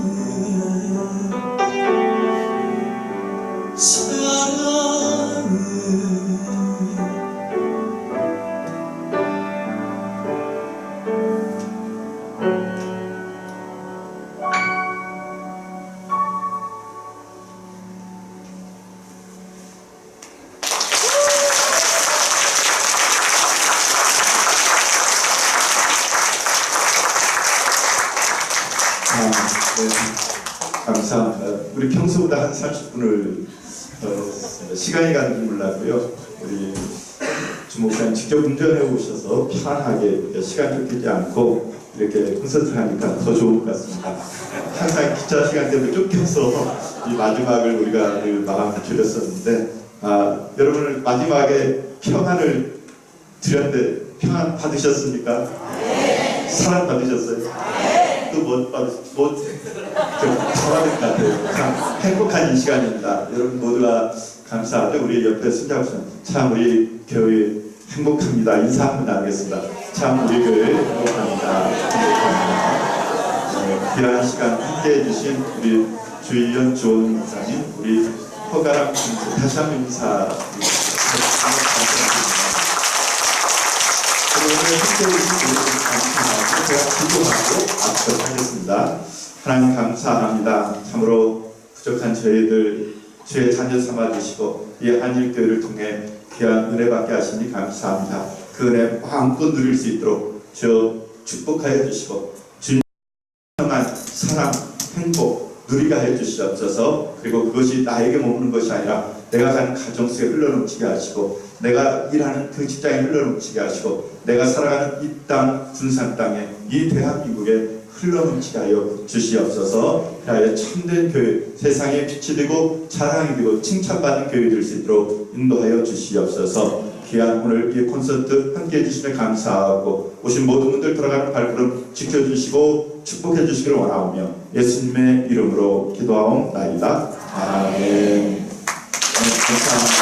네. 감사합니다. 우리 평소보다 한 30분을 시간이 가는 줄 몰랐고요. 우리 주목사님 직접 운전해 오셔서 편하게 시간 쫓기지 않고 이렇게 콘서트를 하니까 더 좋은 것 같습니다. 항상 기차 시간 때문에 쫓겨서 이 마지막을 우리가 늘 마감을 드렸었는데 여러분을 마지막에 평안을 드렸는데 평안 받으셨습니까? 네. 사랑 받으셨어요? 네. 또 뭐 받은 것 같아요. 참 행복한 이 시간입니다. 여러분 모두가 감사하죠. 우리 옆에 순자부선 참 우리 교회 행복합니다. 인사 한번 나누겠습니다. 참 우리 교회 행복합니다. 귀한 시간 함께해 주신 우리 주일연 주원 목사님, 우리 허가람 김수 다시 한번 인사드립니다. 오늘 함께해 주신 우리 감사하고 제가 기도하고 앞서 하겠습니다. 하나님 감사합니다. 참으로 부족한 저희들 주의 자녀 삼아주시고 이 한일교회를 통해 귀한 은혜 받게 하시니 감사합니다. 그 은혜 마음껏 누릴 수 있도록 주 축복하여 주시고 주님의 사랑, 행복 누리게 해 주시옵소서. 그리고 그것이 나에게 머무는 것이 아니라 내가 사는 가정 속에 흘러넘치게 하시고 내가 일하는 그 직장에 흘러넘치게 하시고 내가 살아가는 이 땅, 군산 땅에 이 대한민국에 흘러넘치게 하여 주시옵소서. 그리하여 참된 교회, 세상에 빛이 되고 자랑이 되고 칭찬받는 교회 될 수 있도록 인도하여 주시옵소서. 귀한 오늘 이 콘서트 함께해 주시며 감사하고 오신 모든 분들 돌아가는 발걸음 지켜주시고 축복해 주시기를 원하오며 예수님의 이름으로 기도하옵나이다. 아멘. 감사합니다.